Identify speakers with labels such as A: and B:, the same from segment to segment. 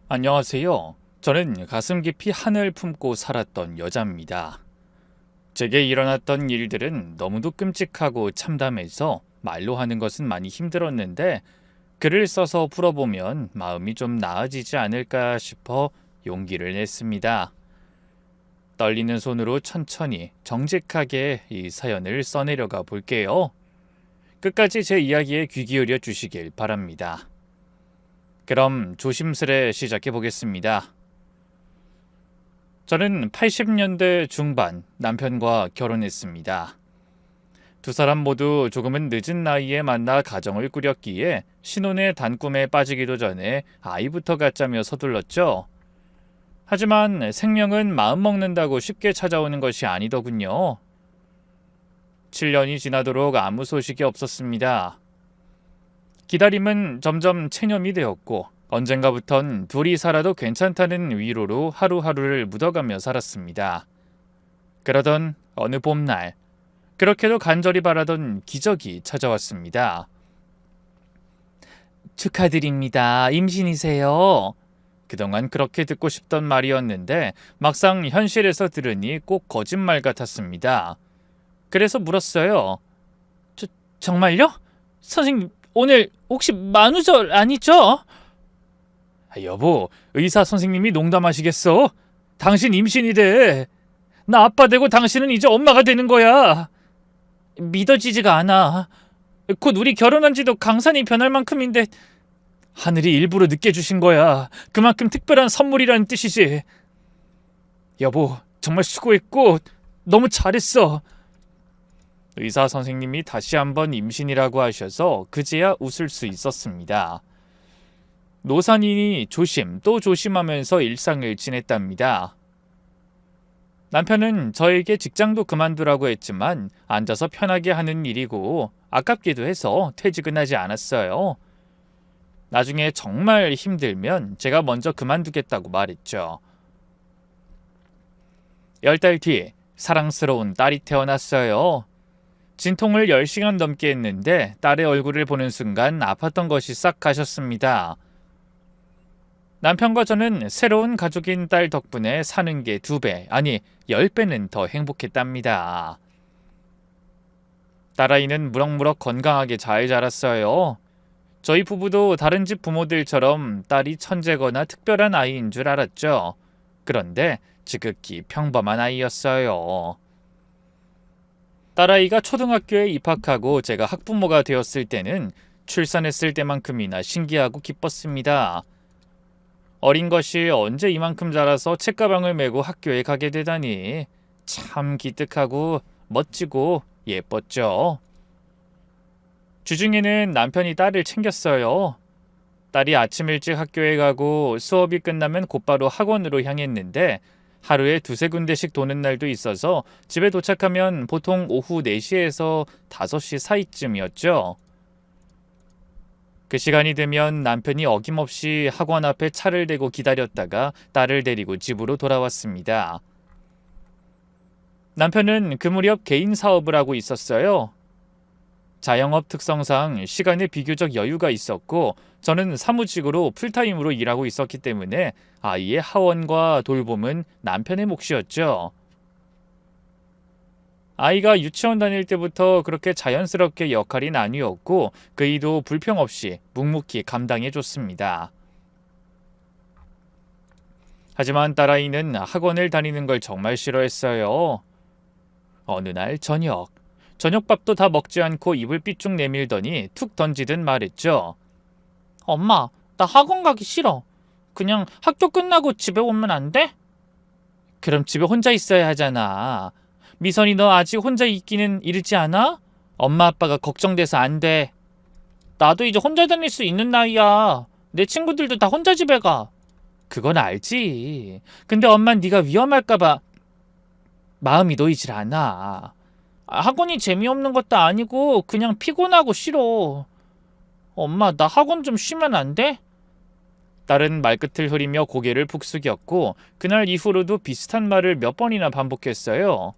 A: 안녕하세요. 저는 가슴 깊이 하늘 품고 살았던 여자입니다. 제게 일어났던 일들은 너무도 끔찍하고 참담해서 말로 하는 것은 많이 힘들었는데 글을 써서 풀어보면 마음이 좀 나아지지 않을까 싶어 용기를 냈습니다. 떨리는 손으로 천천히 정직하게 이 사연을 써내려가 볼게요. 끝까지 제 이야기에 귀 기울여 주시길 바랍니다. 그럼 조심스레 시작해 보겠습니다. 저는 80년대 중반 남편과 결혼했습니다. 두 사람 모두 조금은 늦은 나이에 만나 가정을 꾸렸기에 신혼의 단꿈에 빠지기도 전에 아이부터 갖자며 서둘렀죠. 하지만 생명은 마음 먹는다고 쉽게 찾아오는 것이 아니더군요. 7년이 지나도록 아무 소식이 없었습니다. 기다림은 점점 체념이 되었고 언젠가부턴 둘이 살아도 괜찮다는 위로로 하루하루를 묻어가며 살았습니다. 그러던 어느 봄날, 그렇게도 간절히 바라던 기적이 찾아왔습니다. 축하드립니다. 임신이세요. 그동안 그렇게 듣고 싶던 말이었는데 막상 현실에서 들으니 꼭 거짓말 같았습니다. 그래서 물었어요. 정말요? 선생님, 오늘 혹시 만우절 아니죠? 여보, 의사 선생님이 농담하시겠어? 당신 임신이래. 나 아빠 되고 당신은 이제 엄마가 되는 거야. 믿어지지가 않아. 곧 우리 결혼한 지도 강산이 변할 만큼인데 하늘이 일부러 늦게 주신 거야. 그만큼 특별한 선물이라는 뜻이지. 여보, 정말 수고했고 너무 잘했어. 의사 선생님이 다시 한번 임신이라고 하셔서 그제야 웃을 수 있었습니다. 노산이니 조심 또 조심하면서 일상을 지냈답니다. 남편은 저에게 직장도 그만두라고 했지만 앉아서 편하게 하는 일이고 아깝기도 해서 퇴직은 하지 않았어요. 나중에 정말 힘들면 제가 먼저 그만두겠다고 말했죠. 10달 뒤 사랑스러운 딸이 태어났어요. 진통을 10시간 넘게 했는데 딸의 얼굴을 보는 순간 아팠던 것이 싹 가셨습니다. 남편과 저는 새로운 가족인 딸 덕분에 사는 게 2배, 아니 10배는 더 행복했답니다. 딸아이는 무럭무럭 건강하게 잘 자랐어요. 저희 부부도 다른 집 부모들처럼 딸이 천재거나 특별한 아이인 줄 알았죠. 그런데 지극히 평범한 아이였어요. 딸아이가 초등학교에 입학하고 제가 학부모가 되었을 때는 출산했을 때만큼이나 신기하고 기뻤습니다. 어린 것이 언제 이만큼 자라서 책가방을 메고 학교에 가게 되다니 참 기특하고 멋지고 예뻤죠. 주중에는 남편이 딸을 챙겼어요. 딸이 아침 일찍 학교에 가고 수업이 끝나면 곧바로 학원으로 향했는데 하루에 2-3군데씩 도는 날도 있어서 집에 도착하면 보통 오후 4시에서 5시 사이쯤이었죠. 그 시간이 되면 남편이 어김없이 학원 앞에 차를 대고 기다렸다가 딸을 데리고 집으로 돌아왔습니다. 남편은 그 무렵 개인 사업을 하고 있었어요. 자영업 특성상 시간에 비교적 여유가 있었고 저는 사무직으로 풀타임으로 일하고 있었기 때문에 아이의 하원과 돌봄은 남편의 몫이었죠. 아이가 유치원 다닐 때부터 그렇게 자연스럽게 역할이 나뉘었고 그이도 불평 없이 묵묵히 감당해줬습니다. 하지만 딸아이는 학원을 다니는 걸 정말 싫어했어요. 어느 날 저녁밥도 다 먹지 않고 입을 삐쭉 내밀더니 툭 던지듯 말했죠. 엄마, 나 학원 가기 싫어. 그냥 학교 끝나고 집에 오면 안 돼? 그럼 집에 혼자 있어야 하잖아. 미선이 너 아직 혼자 있기는 이르지 않아? 엄마 아빠가 걱정돼서 안 돼. 나도 이제 혼자 다닐 수 있는 나이야. 내 친구들도 다 혼자 집에 가. 그건 알지. 근데 엄만 네가 위험할까봐 마음이 놓이질 않아. 학원이 재미없는 것도 아니고 그냥 피곤하고 싫어. 엄마, 나 학원 좀 쉬면 안 돼? 딸은 말끝을 흐리며 고개를 푹 숙였고 그날 이후로도 비슷한 말을 몇 번이나 반복했어요.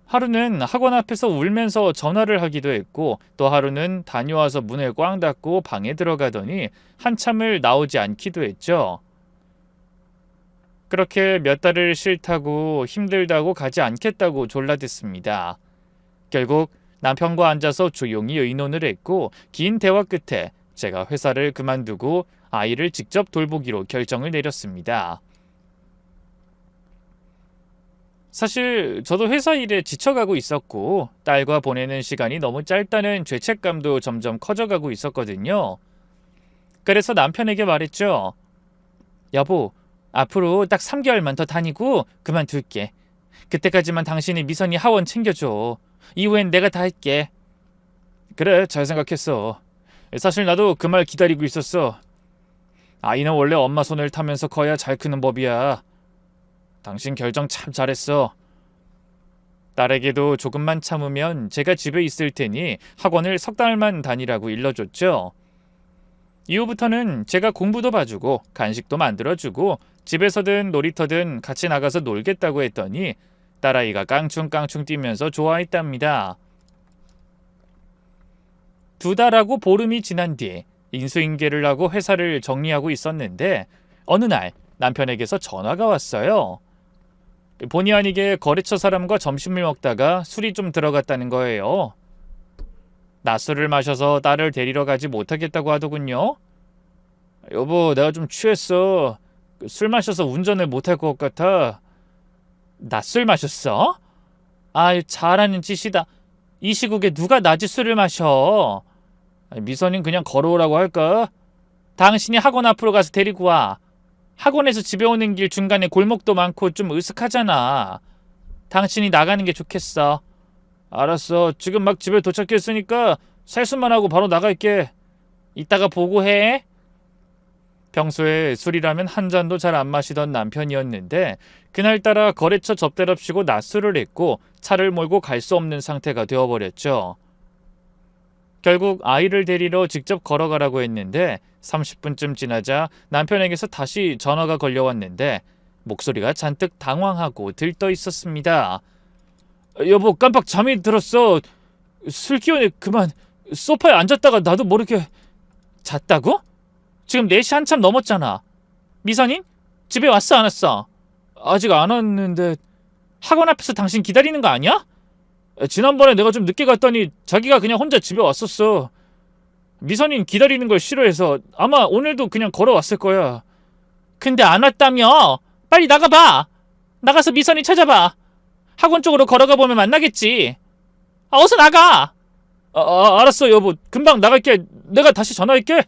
A: 하루는 학원 앞에서 울면서 전화를 하기도 했고 또 하루는 다녀와서 문을 꽝 닫고 방에 들어가더니 한참을 나오지 않기도 했죠. 그렇게 몇 달을 싫다고 힘들다고 가지 않겠다고 졸라댔습니다. 결국 남편과 앉아서 조용히 의논을 했고 긴 대화 끝에 제가 회사를 그만두고 아이를 직접 돌보기로 결정을 내렸습니다. 사실 저도 회사 일에 지쳐가고 있었고 딸과 보내는 시간이 너무 짧다는 죄책감도 점점 커져가고 있었거든요. 그래서 남편에게 말했죠. 여보, 앞으로 딱 3개월만 더 다니고 그만둘게. 그때까지만 당신이 미선이 하원 챙겨줘. 이후엔 내가 다 할게. 그래, 잘 생각했어. 사실 나도 그 말 기다리고 있었어. 아이는 원래 엄마 손을 타면서 커야 잘 크는 법이야. 당신 결정 참 잘했어. 딸에게도 조금만 참으면 제가 집에 있을 테니 학원을 석 달만 다니라고 일러줬죠. 이후부터는 제가 공부도 봐주고 간식도 만들어주고 집에서든 놀이터든 같이 나가서 놀겠다고 했더니 딸아이가 깡충깡충 뛰면서 좋아했답니다. 2달하고 보름이 지난 뒤 인수인계를 하고 회사를 정리하고 있었는데 어느 날 남편에게서 전화가 왔어요. 본의 아니게 거래처 사람과 점심을 먹다가 술이 좀 들어갔다는 거예요. 낮술을 마셔서 딸을 데리러 가지 못하겠다고 하더군요. 여보, 내가 좀 취했어. 술 마셔서 운전을 못할 것 같아. 낮술 마셨어? 아유, 잘하는 짓이다. 이 시국에 누가 낮에 술을 마셔? 미선인 그냥 걸어오라고 할까? 당신이 학원 앞으로 가서 데리고 와. 학원에서 집에 오는 길 중간에 골목도 많고 좀 으슥하잖아. 당신이 나가는 게 좋겠어. 알았어. 지금 막 집에 도착했으니까 세수만 하고 바로 나갈게. 이따가 보고해. 평소에 술이라면 한 잔도 잘 안 마시던 남편이었는데 그날따라 거래처 접대랍시고 낮술을 했고 차를 몰고 갈 수 없는 상태가 되어버렸죠. 결국 아이를 데리러 직접 걸어가라고 했는데 30분쯤 지나자 남편에게서 다시 전화가 걸려왔는데 목소리가 잔뜩 당황하고 들떠 있었습니다. 여보, 깜빡 잠이 들었어. 술 기운에 그만 소파에 앉았다가 나도 모르게 잤다고? 지금 4시 한참 넘었잖아. 미선인? 집에 왔어 안 왔어? 아직 안 왔는데 학원 앞에서 당신 기다리는 거 아니야? 지난번에 내가 좀 늦게 갔더니 자기가 그냥 혼자 집에 왔었어. 미선인 기다리는 걸 싫어해서 아마 오늘도 그냥 걸어왔을 거야. 근데 안 왔다며? 빨리 나가봐. 나가서 미선이 찾아봐. 학원 쪽으로 걸어가 보면 만나겠지. 어서 나가. 알았어 여보. 금방 나갈게. 내가 다시 전화할게.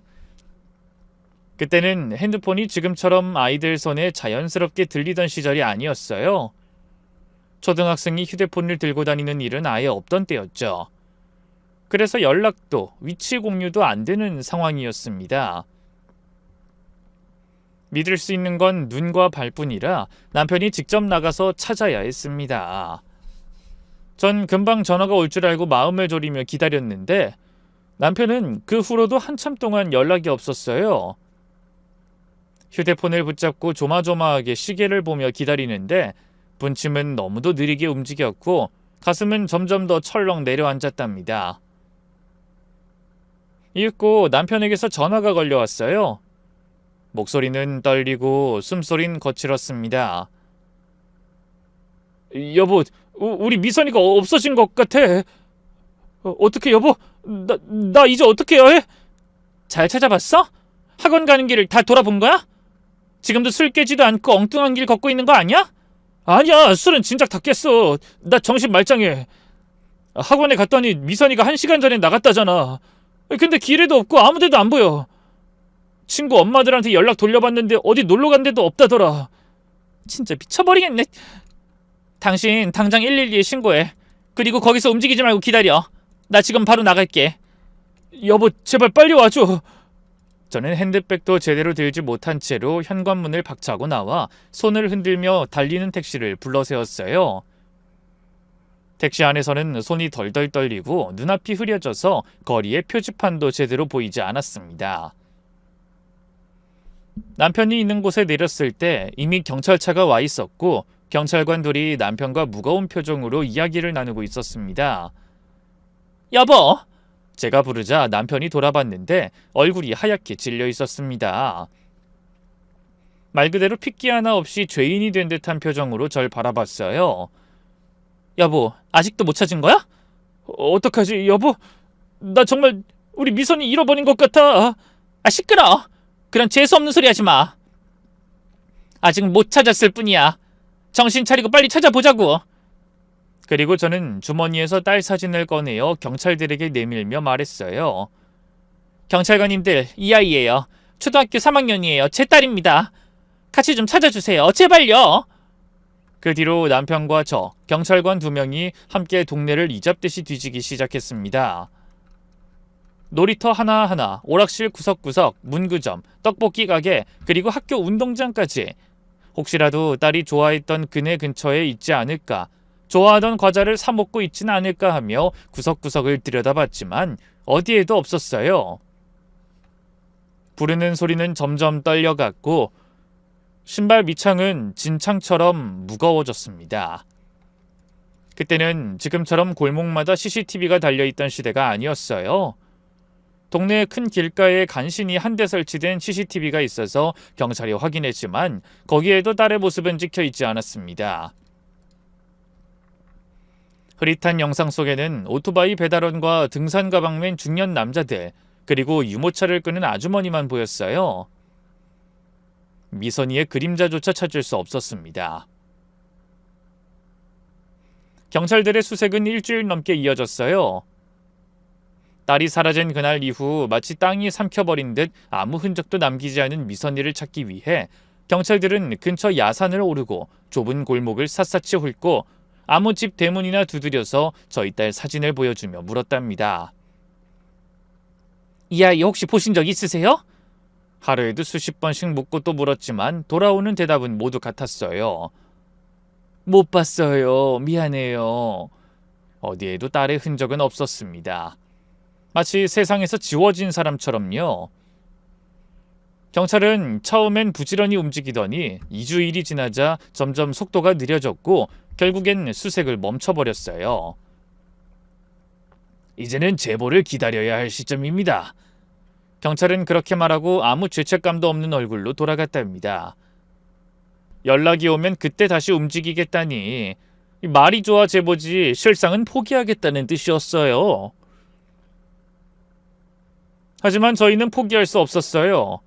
A: 그때는 핸드폰이 지금처럼 아이들 손에 자연스럽게 들리던 시절이 아니었어요. 초등학생이 휴대폰을 들고 다니는 일은 아예 없던 때였죠. 그래서 연락도 위치 공유도 안 되는 상황이었습니다. 믿을 수 있는 건 눈과 발뿐이라 남편이 직접 나가서 찾아야 했습니다. 전 금방 전화가 올 줄 알고 마음을 졸이며 기다렸는데 남편은 그 후로도 한참 동안 연락이 없었어요. 휴대폰을 붙잡고 조마조마하게 시계를 보며 기다리는데 분침은 너무도 느리게 움직였고 가슴은 점점 더 철렁 내려앉았답니다. 이윽고 남편에게서 전화가 걸려왔어요. 목소리는 떨리고 숨소린 거칠었습니다. 여보, 우리 미선이가 없어진 것 같아. 어떻게 여보? 나 이제 어떻게 해야 해? 잘 찾아봤어? 학원 가는 길을 다 돌아본 거야? 지금도 술 깨지도 않고 엉뚱한 길 걷고 있는 거 아니야? 아니야, 술은 진작 다 깼어. 나 정신 말짱해. 학원에 갔더니 미선이가 1시간 전에 나갔다잖아. 근데 길에도 없고 아무데도 안 보여. 친구 엄마들한테 연락 돌려봤는데 어디 놀러 간 데도 없다더라. 진짜 미쳐버리겠네. 당신 당장 112에 신고해. 그리고 거기서 움직이지 말고 기다려. 나 지금 바로 나갈게. 여보, 제발 빨리 와줘. 저는 핸드백도 제대로 들지 못한 채로 현관문을 박차고 나와 손을 흔들며 달리는 택시를 불러세웠어요. 택시 안에서는 손이 덜덜 떨리고 눈앞이 흐려져서 거리의 표지판도 제대로 보이지 않았습니다. 남편이 있는 곳에 내렸을 때 이미 경찰차가 와 있었고 경찰관 둘이 남편과 무거운 표정으로 이야기를 나누고 있었습니다. 여보! 제가 부르자 남편이 돌아봤는데 얼굴이 하얗게 질려 있었습니다. 말 그대로 핏기 하나 없이 죄인이 된 듯한 표정으로 절 바라봤어요. 여보, 아직도 못 찾은 거야? 어떡하지, 여보? 나 정말 우리 미선이 잃어버린 것 같아. 시끄러. 그런 재수없는 소리 하지 마. 아직 못 찾았을 뿐이야. 정신 차리고 빨리 찾아보자고. 그리고 저는 주머니에서 딸 사진을 꺼내어 경찰들에게 내밀며 말했어요. 경찰관님들, 이 아이예요. 초등학교 3학년이에요. 제 딸입니다. 같이 좀 찾아주세요. 제발요. 그 뒤로 남편과 저, 경찰관 2명이 함께 동네를 이잡듯이 뒤지기 시작했습니다. 놀이터 하나하나, 오락실 구석구석, 문구점, 떡볶이 가게, 그리고 학교 운동장까지 혹시라도 딸이 좋아했던 그네 근처에 있지 않을까, 좋아하던 과자를 사 먹고 있지는 않을까 하며 구석구석을 들여다봤지만 어디에도 없었어요. 부르는 소리는 점점 떨려갔고 신발 밑창은 진창처럼 무거워졌습니다. 그때는 지금처럼 골목마다 CCTV가 달려있던 시대가 아니었어요. 동네 큰 길가에 간신히 한 대 설치된 CCTV가 있어서 경찰이 확인했지만 거기에도 딸의 모습은 찍혀있지 않았습니다. 흐릿한 영상 속에는 오토바이 배달원과 등산 가방 맨 중년 남자들, 그리고 유모차를 끄는 아주머니만 보였어요. 미선이의 그림자조차 찾을 수 없었습니다. 경찰들의 수색은 일주일 넘게 이어졌어요. 딸이 사라진 그날 이후 마치 땅이 삼켜버린 듯 아무 흔적도 남기지 않은 미선이를 찾기 위해 경찰들은 근처 야산을 오르고 좁은 골목을 샅샅이 훑고 아무 집 대문이나 두드려서 저희 딸 사진을 보여주며 물었답니다. 이 아이 혹시 보신 적 있으세요? 하루에도 수십 번씩 묻고 또 물었지만 돌아오는 대답은 모두 같았어요. 못 봤어요. 미안해요. 어디에도 딸의 흔적은 없었습니다. 마치 세상에서 지워진 사람처럼요. 경찰은 처음엔 부지런히 움직이더니 2주일이 지나자 점점 속도가 느려졌고 결국엔 수색을 멈춰버렸어요. 이제는 제보를 기다려야 할 시점입니다. 경찰은 그렇게 말하고 아무 죄책감도 없는 얼굴로 돌아갔답니다. 연락이 오면 그때 다시 움직이겠다니 말이 좋아 제보지 실상은 포기하겠다는 뜻이었어요. 하지만 저희는 포기할 수 없었어요.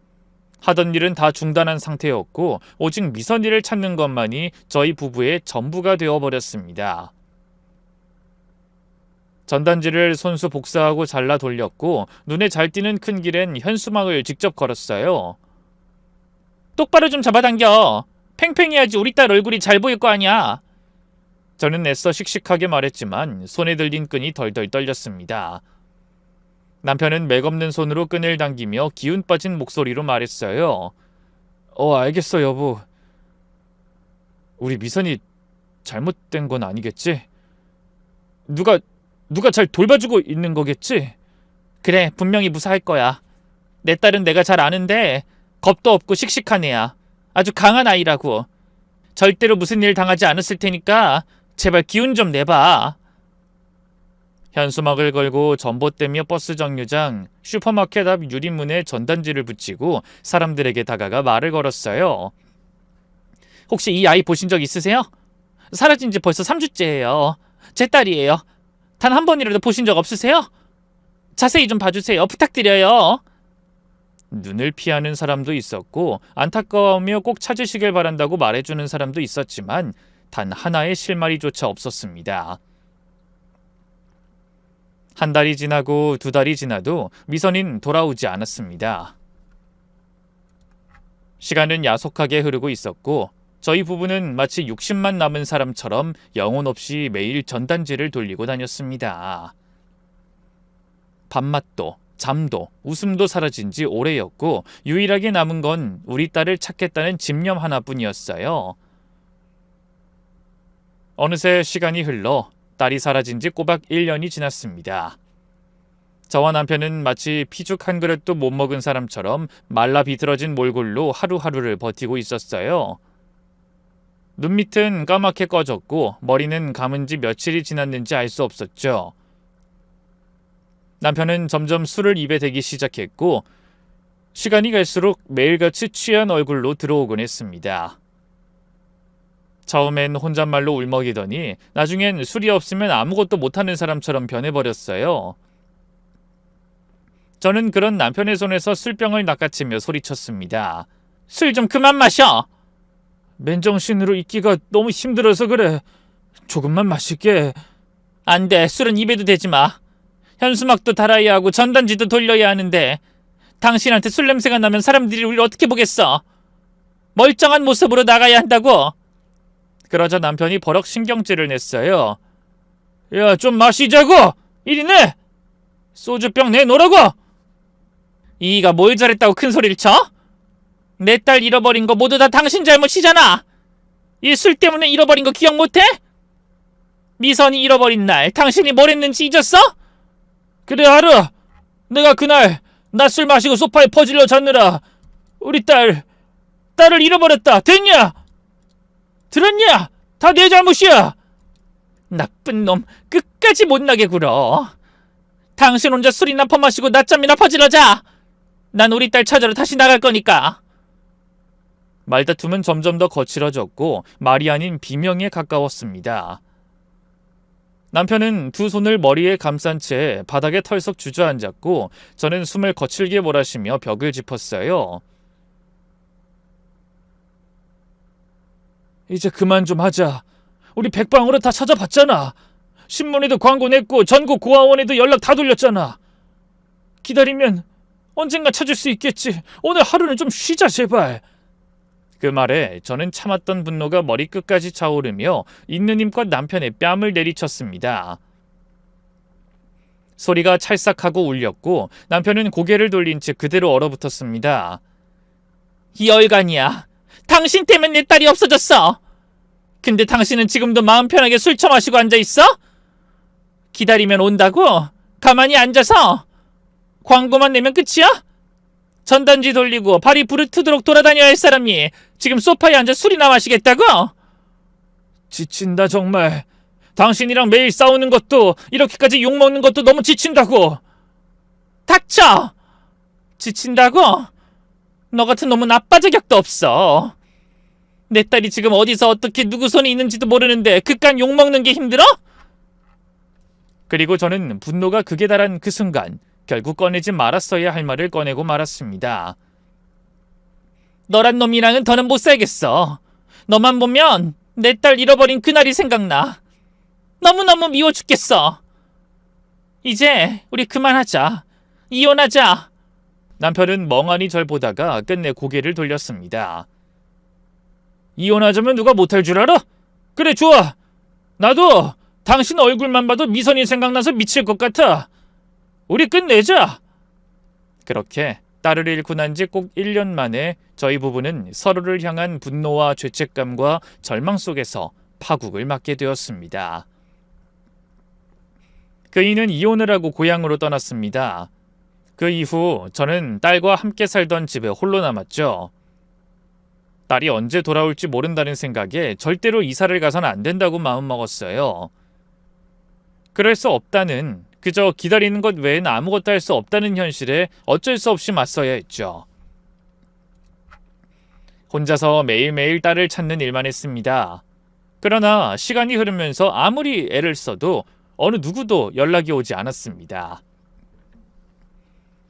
A: 하던 일은 다 중단한 상태였고 오직 미선이를 찾는 것만이 저희 부부의 전부가 되어버렸습니다. 전단지를 손수 복사하고 잘라 돌렸고 눈에 잘 띄는 큰 길엔 현수막을 직접 걸었어요. 똑바로 좀 잡아당겨. 팽팽해야지 우리 딸 얼굴이 잘 보일 거 아니야. 저는 애써 씩씩하게 말했지만 손에 들린 끈이 덜덜 떨렸습니다. 남편은 맥없는 손으로 끈을 당기며 기운 빠진 목소리로 말했어요. 알겠어 여보. 우리 미선이 잘못된 건 아니겠지? 누가 잘 돌봐주고 있는 거겠지? 그래, 분명히 무사할 거야. 내 딸은 내가 잘 아는데 겁도 없고 씩씩한 애야. 아주 강한 아이라고. 절대로 무슨 일 당하지 않았을 테니까 제발 기운 좀 내봐. 현수막을 걸고 전봇대며 버스 정류장, 슈퍼마켓 앞 유리문에 전단지를 붙이고 사람들에게 다가가 말을 걸었어요. 혹시 이 아이 보신 적 있으세요? 사라진 지 벌써 3주째예요. 제 딸이에요. 단 한 번이라도 보신 적 없으세요? 자세히 좀 봐주세요. 부탁드려요. 눈을 피하는 사람도 있었고 안타까워하며 꼭 찾으시길 바란다고 말해주는 사람도 있었지만 단 하나의 실마리조차 없었습니다. 한 달이 지나고 2달이 지나도 미선인 돌아오지 않았습니다. 시간은 야속하게 흐르고 있었고 저희 부부는 마치 60만 남은 사람처럼 영혼 없이 매일 전단지를 돌리고 다녔습니다. 밥맛도, 잠도, 웃음도 사라진 지 오래였고 유일하게 남은 건 우리 딸을 찾겠다는 집념 하나뿐이었어요. 어느새 시간이 흘러 딸이 사라진 지 꼬박 1년이 지났습니다. 저와 남편은 마치 피죽 한 그릇도 못 먹은 사람처럼 말라 비틀어진 몰골로 하루하루를 버티고 있었어요. 눈밑은 까맣게 꺼졌고 머리는 감은 지 며칠이 지났는지 알 수 없었죠. 남편은 점점 술을 입에 대기 시작했고 시간이 갈수록 매일같이 취한 얼굴로 들어오곤 했습니다. 처음엔 혼잣말로 울먹이더니 나중엔 술이 없으면 아무것도 못하는 사람처럼 변해버렸어요. 저는 그런 남편의 손에서 술병을 낚아채며 소리쳤습니다. 술 좀 그만 마셔! 맨정신으로 있기가 너무 힘들어서 그래. 조금만 마실게. 안 돼. 술은 입에도 대지 마. 현수막도 달아야 하고 전단지도 돌려야 하는데 당신한테 술 냄새가 나면 사람들이 우리를 어떻게 보겠어? 멀쩡한 모습으로 나가야 한다고. 그러자 남편이 버럭 신경질을 냈어요. 야, 좀 마시자고! 이리 내! 소주병 내놓으라고! 이가 뭘 잘했다고 큰 소리를 쳐? 내 딸 잃어버린 거 모두 다 당신 잘못이잖아. 이 술 때문에 잃어버린 거 기억 못해? 미선이 잃어버린 날 당신이 뭘 했는지 잊었어? 그래 알아. 내가 그날 낮술 마시고 소파에 퍼질러 잤느라 우리 딸을 잃어버렸다. 됐냐? 들었냐? 다 내 잘못이야. 나쁜 놈 끝까지 못나게 굴어. 당신 혼자 술이나 퍼마시고 낮잠이나 퍼질러 자. 난 우리 딸 찾으러 다시 나갈 거니까. 말다툼은 점점 더 거칠어졌고 말이 아닌 비명에 가까웠습니다. 남편은 두 손을 머리에 감싼 채 바닥에 털썩 주저앉았고 저는 숨을 거칠게 몰아쉬며 벽을 짚었어요. 이제 그만 좀 하자. 우리 백방으로 다 찾아봤잖아. 신문에도 광고 냈고 전국 고아원에도 연락 다 돌렸잖아. 기다리면 언젠가 찾을 수 있겠지. 오늘 하루는 좀 쉬자 제발. 그 말에 저는 참았던 분노가 머리끝까지 차오르며 있는 힘껏 남편의 뺨을 내리쳤습니다. 소리가 찰싹하고 울렸고 남편은 고개를 돌린 채 그대로 얼어붙었습니다. 이 열간이야. 당신 때문에 내 딸이 없어졌어. 근데 당신은 지금도 마음 편하게 술 처마시고 앉아있어? 기다리면 온다고? 가만히 앉아서? 광고만 내면 끝이야? 전단지 돌리고 발이 부르트도록 돌아다녀야 할 사람이 지금 소파에 앉아 술이나 마시겠다고? 지친다 정말. 당신이랑 매일 싸우는 것도 이렇게까지 욕먹는 것도 너무 지친다고. 닥쳐! 지친다고? 너 같은 놈은 아빠 자격도 없어. 내 딸이 지금 어디서 어떻게 누구 손에 있는지도 모르는데 그깟 욕먹는 게 힘들어? 그리고 저는 분노가 극에 달한 그 순간 결국 꺼내지 말았어야 할 말을 꺼내고 말았습니다. 너란 놈이랑은 더는 못 살겠어. 너만 보면 내 딸 잃어버린 그날이 생각나. 너무너무 미워 죽겠어. 이제 우리 그만하자. 이혼하자. 남편은 멍하니 절 보다가 끝내 고개를 돌렸습니다. 이혼하자면 누가 못할 줄 알아? 그래 좋아. 나도 당신 얼굴만 봐도 미선이 생각나서 미칠 것 같아. 우리 끝내자. 그렇게 딸을 잃고 난 지 꼭 1년 만에 저희 부부는 서로를 향한 분노와 죄책감과 절망 속에서 파국을 맞게 되었습니다. 그이는 이혼을 하고 고향으로 떠났습니다. 그 이후 저는 딸과 함께 살던 집에 홀로 남았죠. 딸이 언제 돌아올지 모른다는 생각에 절대로 이사를 가선 안 된다고 마음먹었어요. 그럴 수 없다는, 그저 기다리는 것 외엔 아무것도 할 수 없다는 현실에 어쩔 수 없이 맞서야 했죠. 혼자서 매일매일 딸을 찾는 일만 했습니다. 그러나 시간이 흐르면서 아무리 애를 써도 어느 누구도 연락이 오지 않았습니다.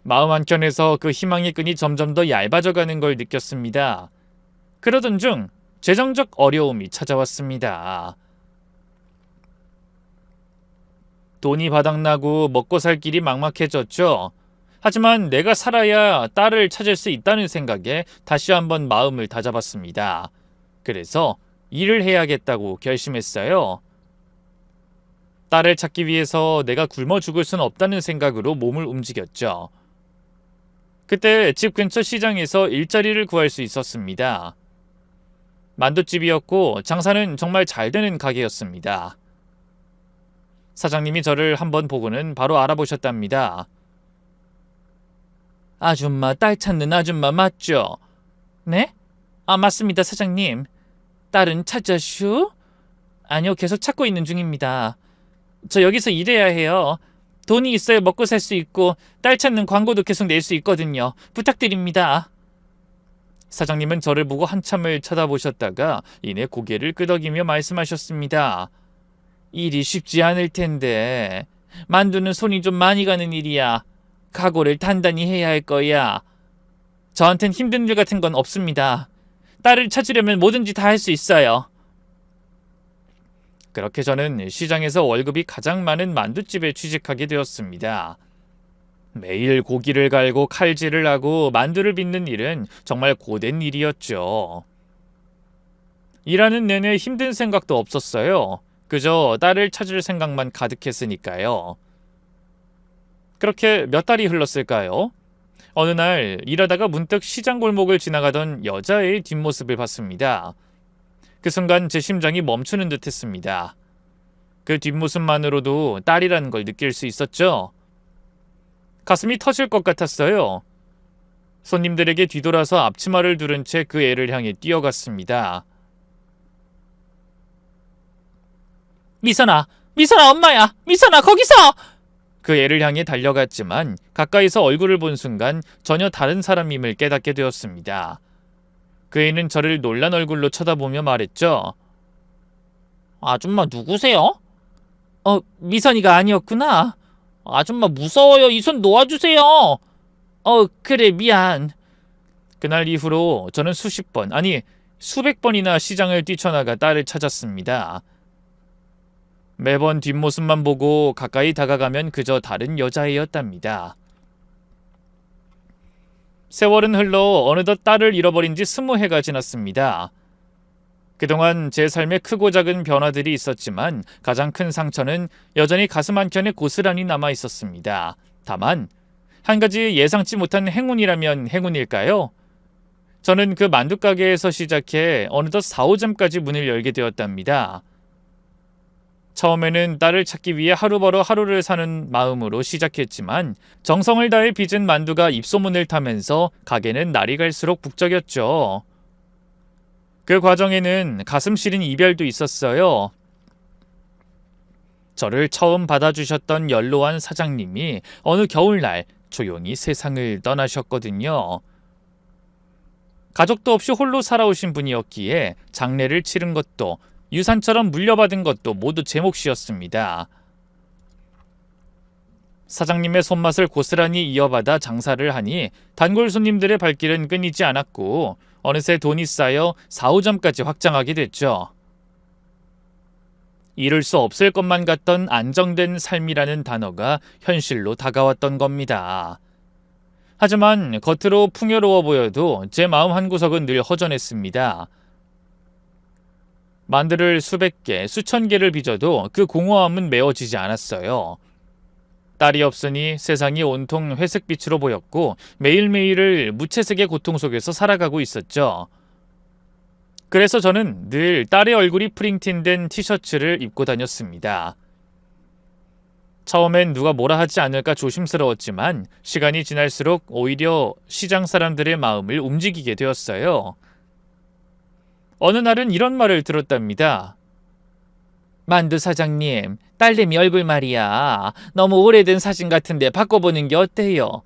A: 마음 한켠에서 그 희망의 끈이 점점 더 얇아져가는 걸 느꼈습니다. 그러던 중 재정적 어려움이 찾아왔습니다. 돈이 바닥나고 먹고 살 길이 막막해졌죠. 하지만 내가 살아야 딸을 찾을 수 있다는 생각에 다시 한번 마음을 다잡았습니다. 그래서 일을 해야겠다고 결심했어요. 딸을 찾기 위해서 내가 굶어 죽을 순 없다는 생각으로 몸을 움직였죠. 그때 집 근처 시장에서 일자리를 구할 수 있었습니다. 만두집이었고 장사는 정말 잘 되는 가게였습니다. 사장님이 저를 한번 보고는 바로 알아보셨답니다. 아줌마, 딸 찾는 아줌마 맞죠? 네? 아, 맞습니다, 사장님. 딸은 찾았슈? 아니요, 계속 찾고 있는 중입니다. 저 여기서 일해야 해요. 돈이 있어야 먹고 살 수 있고 딸 찾는 광고도 계속 낼 수 있거든요. 부탁드립니다. 사장님은 저를 보고 한참을 쳐다보셨다가 이내 고개를 끄덕이며 말씀하셨습니다. 일이 쉽지 않을 텐데. 만두는 손이 좀 많이 가는 일이야. 각오를 단단히 해야 할 거야. 저한텐 힘든 일 같은 건 없습니다. 딸을 찾으려면 뭐든지 다 할 수 있어요. 그렇게 저는 시장에서 월급이 가장 많은 만두집에 취직하게 되었습니다. 매일 고기를 갈고 칼질을 하고 만두를 빚는 일은 정말 고된 일이었죠. 일하는 내내 힘든 생각도 없었어요. 그저 딸을 찾을 생각만 가득했으니까요. 그렇게 몇 달이 흘렀을까요? 어느 날 일하다가 문득 시장 골목을 지나가던 여자의 뒷모습을 봤습니다. 그 순간 제 심장이 멈추는 듯 했습니다. 그 뒷모습만으로도 딸이라는 걸 느낄 수 있었죠. 가슴이 터질 것 같았어요. 손님들에게 뒤돌아서 앞치마를 두른 채 그 애를 향해 뛰어갔습니다. 미선아! 미선아 엄마야! 미선아 거기서! 그 애를 향해 달려갔지만 가까이서 얼굴을 본 순간 전혀 다른 사람임을 깨닫게 되었습니다. 그 애는 저를 놀란 얼굴로 쳐다보며 말했죠. 아줌마 누구세요? 미선이가 아니었구나. 아줌마 무서워요. 이 손 놓아주세요. 그래 미안. 그날 이후로 저는 수십 번, 아니 수백 번이나 시장을 뛰쳐나가 딸을 찾았습니다. 매번 뒷모습만 보고 가까이 다가가면 그저 다른 여자애였답니다. 세월은 흘러 어느덧 딸을 잃어버린 지 20해가 지났습니다. 그동안 제 삶에 크고 작은 변화들이 있었지만 가장 큰 상처는 여전히 가슴 한켠에 고스란히 남아 있었습니다. 다만 한 가지 예상치 못한 행운이라면 행운일까요? 저는 그 만두가게에서 시작해 어느덧 4호점까지 문을 열게 되었답니다. 처음에는 딸을 찾기 위해 하루벌어 하루를 사는 마음으로 시작했지만 정성을 다해 빚은 만두가 입소문을 타면서 가게는 날이 갈수록 북적였죠. 그 과정에는 가슴 시린 이별도 있었어요. 저를 처음 받아주셨던 연로한 사장님이 어느 겨울날 조용히 세상을 떠나셨거든요. 가족도 없이 홀로 살아오신 분이었기에 장례를 치른 것도 유산처럼 물려받은 것도 모두 제 몫이었습니다. 사장님의 손맛을 고스란히 이어받아 장사를 하니 단골 손님들의 발길은 끊이지 않았고 어느새 돈이 쌓여 4호점까지 확장하게 됐죠. 이룰 수 없을 것만 같던 안정된 삶이라는 단어가 현실로 다가왔던 겁니다. 하지만 겉으로 풍요로워 보여도 제 마음 한구석은 늘 허전했습니다. 만두를 수백 개, 수천 개를 빚어도 그 공허함은 메워지지 않았어요. 딸이 없으니 세상이 온통 회색빛으로 보였고 매일매일을 무채색의 고통 속에서 살아가고 있었죠. 그래서 저는 늘 딸의 얼굴이 프린팅된 티셔츠를 입고 다녔습니다. 처음엔 누가 뭐라 하지 않을까 조심스러웠지만 시간이 지날수록 오히려 시장 사람들의 마음을 움직이게 되었어요. 어느 날은 이런 말을 들었답니다. 만두 사장님, 딸내미 얼굴 말이야. 너무 오래된 사진 같은데 바꿔보는 게 어때요?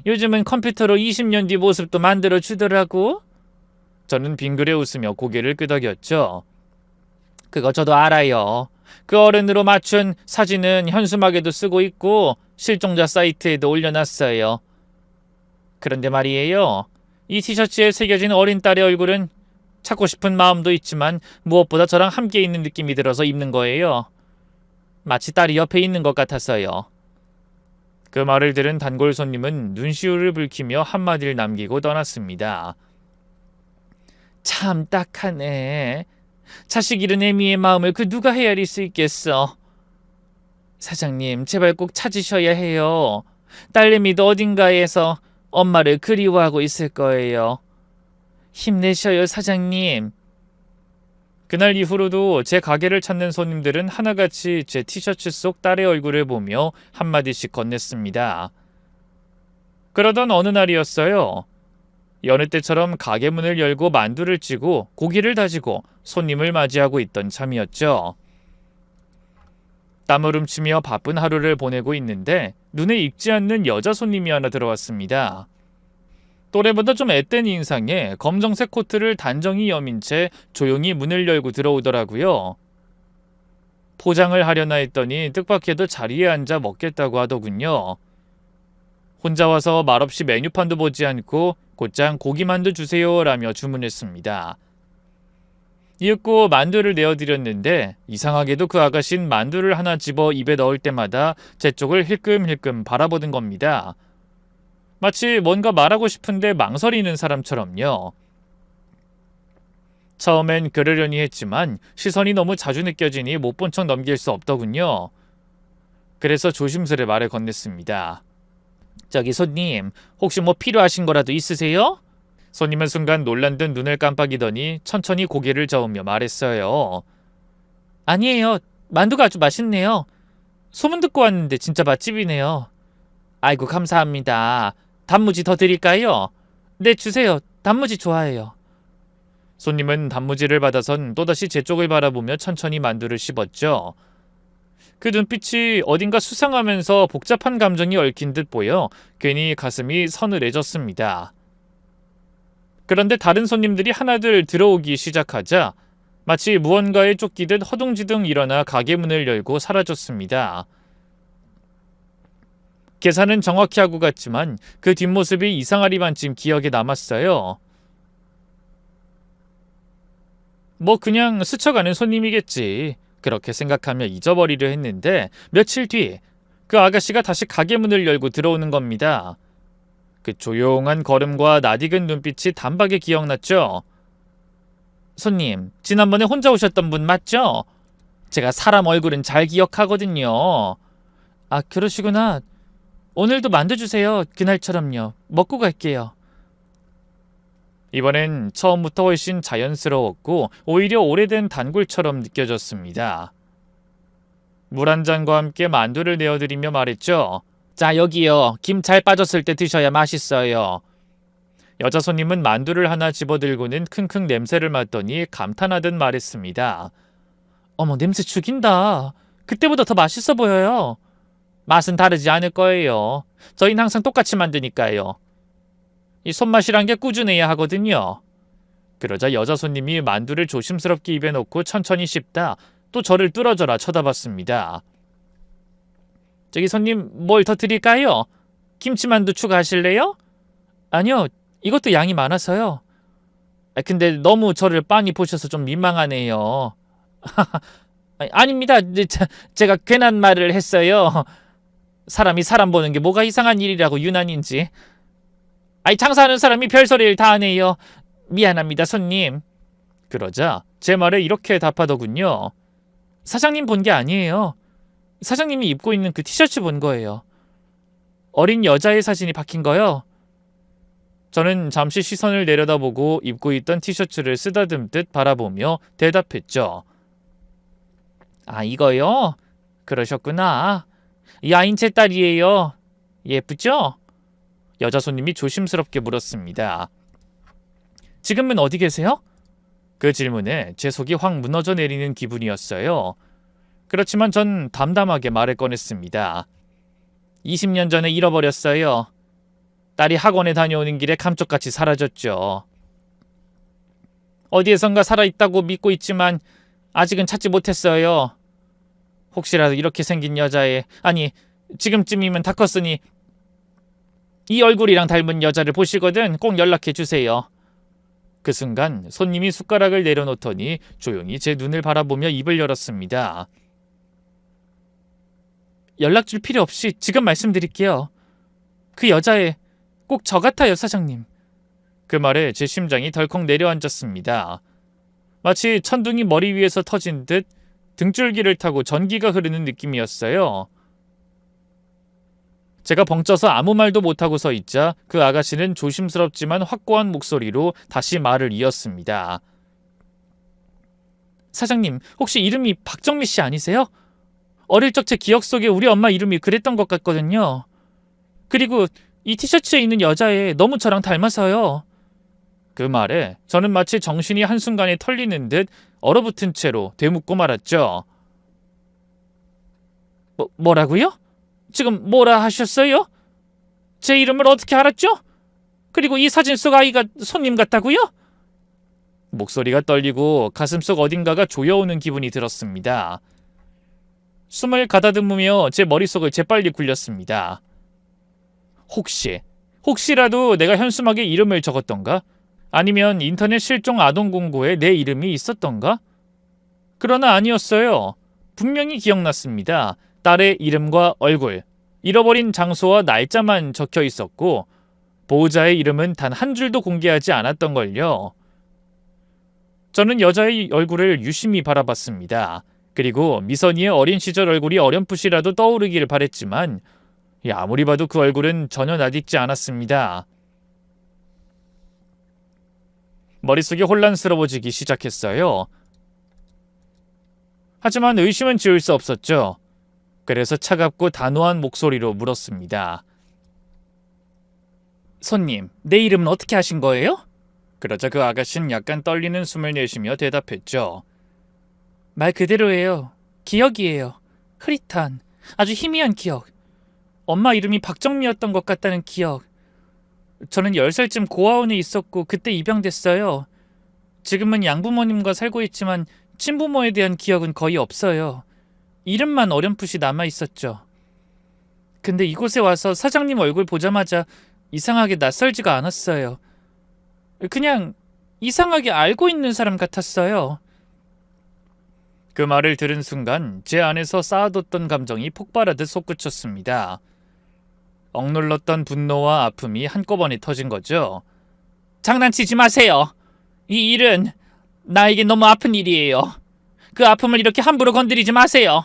A: 요즘은 컴퓨터로 20년 뒤 모습도 만들어주더라고. 저는 빙그레 웃으며 고개를 끄덕였죠. 그거 저도 알아요. 그 어른으로 맞춘 사진은 현수막에도 쓰고 있고 실종자 사이트에도 올려놨어요. 그런데 말이에요. 이 티셔츠에 새겨진 어린 딸의 얼굴은 찾고 싶은 마음도 있지만 무엇보다 저랑 함께 있는 느낌이 들어서 입는 거예요. 마치 딸이 옆에 있는 것 같아서요. 그 말을 들은 단골 손님은 눈시울을 붉히며 한마디를 남기고 떠났습니다. 참 딱하네. 자식 잃은 애미의 마음을 그 누가 헤아릴 수 있겠어. 사장님, 제발 꼭 찾으셔야 해요. 딸내미도 어딘가에서 엄마를 그리워하고 있을 거예요. 힘내셔요, 사장님. 그날 이후로도 제 가게를 찾는 손님들은 하나같이 제 티셔츠 속 딸의 얼굴을 보며 한마디씩 건넸습니다. 그러던 어느 날이었어요. 여느 때처럼 가게 문을 열고 만두를 찌고 고기를 다지고 손님을 맞이하고 있던 참이었죠. 땀을 훔치며 바쁜 하루를 보내고 있는데 눈에 익지 않는 여자 손님이 하나 들어왔습니다. 또래보다 좀 앳된 인상에 검정색 코트를 단정히 여민 채 조용히 문을 열고 들어오더라고요. 포장을 하려나 했더니 뜻밖에도 자리에 앉아 먹겠다고 하더군요. 혼자 와서 말없이 메뉴판도 보지 않고 곧장 고기만두 주세요라며 주문했습니다. 이윽고 만두를 내어드렸는데 이상하게도 그 아가씨는 만두를 하나 집어 입에 넣을 때마다 제 쪽을 힐끔힐끔 바라보는 겁니다. 마치 뭔가 말하고 싶은데 망설이는 사람처럼요. 처음엔 그러려니 했지만 시선이 너무 자주 느껴지니 못 본 척 넘길 수 없더군요. 그래서 조심스레 말을 건넸습니다. 저기 손님, 혹시 뭐 필요하신 거라도 있으세요? 손님은 순간 놀란 듯 눈을 깜빡이더니 천천히 고개를 저으며 말했어요. 아니에요. 만두가 아주 맛있네요. 소문 듣고 왔는데 진짜 맛집이네요. 아이고 감사합니다. 단무지 더 드릴까요? 네 주세요. 단무지 좋아해요. 손님은 단무지를 받아선 또다시 제 쪽을 바라보며 천천히 만두를 씹었죠. 그 눈빛이 어딘가 수상하면서 복잡한 감정이 얽힌 듯 보여 괜히 가슴이 서늘해졌습니다. 그런데 다른 손님들이 하나둘 들어오기 시작하자 마치 무언가에 쫓기듯 허둥지둥 일어나 가게 문을 열고 사라졌습니다. 계산은 정확히 하고 갔지만 그 뒷모습이 이상하리만쯤 기억에 남았어요. 뭐 그냥 스쳐가는 손님이겠지. 그렇게 생각하며 잊어버리려 했는데 며칠 뒤 그 아가씨가 다시 가게 문을 열고 들어오는 겁니다. 그 조용한 걸음과 낯익은 눈빛이 단박에 기억났죠. 손님, 지난번에 혼자 오셨던 분 맞죠? 제가 사람 얼굴은 잘 기억하거든요. 아, 그러시구나. 오늘도 만두 주세요. 그날처럼요. 먹고 갈게요. 이번엔 처음부터 훨씬 자연스러웠고 오히려 오래된 단골처럼 느껴졌습니다. 물 한 잔과 함께 만두를 내어드리며 말했죠. 자, 여기요. 김 잘 빠졌을 때 드셔야 맛있어요. 여자 손님은 만두를 하나 집어들고는 킁킁 냄새를 맡더니 감탄하듯 말했습니다. 어머, 냄새 죽인다. 그때보다 더 맛있어 보여요. 맛은 다르지 않을 거예요. 저희는 항상 똑같이 만드니까요. 이 손맛이란 게 꾸준해야 하거든요. 그러자 여자 손님이 만두를 조심스럽게 입에 넣고 천천히 씹다 또 저를 뚫어져라 쳐다봤습니다. 저기 손님 뭘 더 드릴까요? 김치만두 추가하실래요? 아니요. 이것도 양이 많아서요. 근데 너무 저를 빤히 보셔서 좀 민망하네요. 아닙니다. 제가 괜한 말을 했어요. 사람이 사람 보는 게 뭐가 이상한 일이라고 유난인지. 장사하는 사람이 별소리를 다 하네요. 미안합니다, 손님. 그러자 제 말에 이렇게 답하더군요. 사장님 본 게 아니에요. 사장님이 입고 있는 그 티셔츠 본 거예요. 어린 여자의 사진이 박힌 거요. 저는 잠시 시선을 내려다보고 입고 있던 티셔츠를 쓰다듬듯 바라보며 대답했죠. 아, 이거요? 그러셨구나. 이 아인 제 딸이에요. 예쁘죠? 여자 손님이 조심스럽게 물었습니다. 지금은 어디 계세요? 그 질문에 제 속이 확 무너져 내리는 기분이었어요. 그렇지만 전 담담하게 말을 꺼냈습니다. 20년 전에 잃어버렸어요. 딸이 학원에 다녀오는 길에 감쪽같이 사라졌죠. 어디에선가 살아있다고 믿고 있지만 아직은 찾지 못했어요. 혹시라도 이렇게 생긴 여자애, 아니 지금쯤이면 다 컸으니 이 얼굴이랑 닮은 여자를 보시거든 꼭 연락해 주세요. 그 순간 손님이 숟가락을 내려놓더니 조용히 제 눈을 바라보며 입을 열었습니다. 연락 줄 필요 없이 지금 말씀드릴게요. 그 여자애 꼭 저 같아요, 사장님. 그 말에 제 심장이 덜컥 내려앉았습니다. 마치 천둥이 머리 위에서 터진 듯 등줄기를 타고 전기가 흐르는 느낌이었어요. 제가 벙쪄서 아무 말도 못하고 서 있자 그 아가씨는 조심스럽지만 확고한 목소리로 다시 말을 이었습니다. 사장님, 혹시 이름이 박정미 씨 아니세요? 어릴 적 제 기억 속에 우리 엄마 이름이 그랬던 것 같거든요. 그리고 이 티셔츠에 있는 여자애 너무 저랑 닮아서요. 그 말에 저는 마치 정신이 한순간에 털리는 듯 얼어붙은 채로 되묻고 말았죠. 뭐라고요? 지금 뭐라 하셨어요? 제 이름을 어떻게 알았죠? 그리고 이 사진 속 아이가 손님 같다고요? 목소리가 떨리고 가슴속 어딘가가 조여오는 기분이 들었습니다. 숨을 가다듬으며 제 머릿속을 재빨리 굴렸습니다. 혹시라도 내가 현수막에 이름을 적었던가? 아니면 인터넷 실종 아동 공고에 내 이름이 있었던가? 그러나 아니었어요. 분명히 기억났습니다. 딸의 이름과 얼굴, 잃어버린 장소와 날짜만 적혀 있었고 보호자의 이름은 단 한 줄도 공개하지 않았던걸요. 저는 여자의 얼굴을 유심히 바라봤습니다. 그리고 미선이의 어린 시절 얼굴이 어렴풋이라도 떠오르기를 바랬지만 아무리 봐도 그 얼굴은 전혀 낯익지 않았습니다. 머릿속이 혼란스러워지기 시작했어요. 하지만 의심은 지울 수 없었죠. 그래서 차갑고 단호한 목소리로 물었습니다. 손님, 내 이름은 어떻게 하신 거예요? 그러자 그 아가씨는 약간 떨리는 숨을 내쉬며 대답했죠. 말 그대로예요. 기억이에요. 흐릿한, 아주 희미한 기억. 엄마 이름이 박정미였던 것 같다는 기억. 저는 10살쯤 고아원에 있었고 그때 입양됐어요. 지금은 양부모님과 살고 있지만 친부모에 대한 기억은 거의 없어요. 이름만 어렴풋이 남아있었죠. 근데 이곳에 와서 사장님 얼굴 보자마자 이상하게 낯설지가 않았어요. 그냥 이상하게 알고 있는 사람 같았어요. 그 말을 들은 순간 제 안에서 쌓아뒀던 감정이 폭발하듯 솟구쳤습니다. 억눌렀던 분노와 아픔이 한꺼번에 터진 거죠. 장난치지 마세요. 이 일은 나에게 너무 아픈 일이에요. 그 아픔을 이렇게 함부로 건드리지 마세요.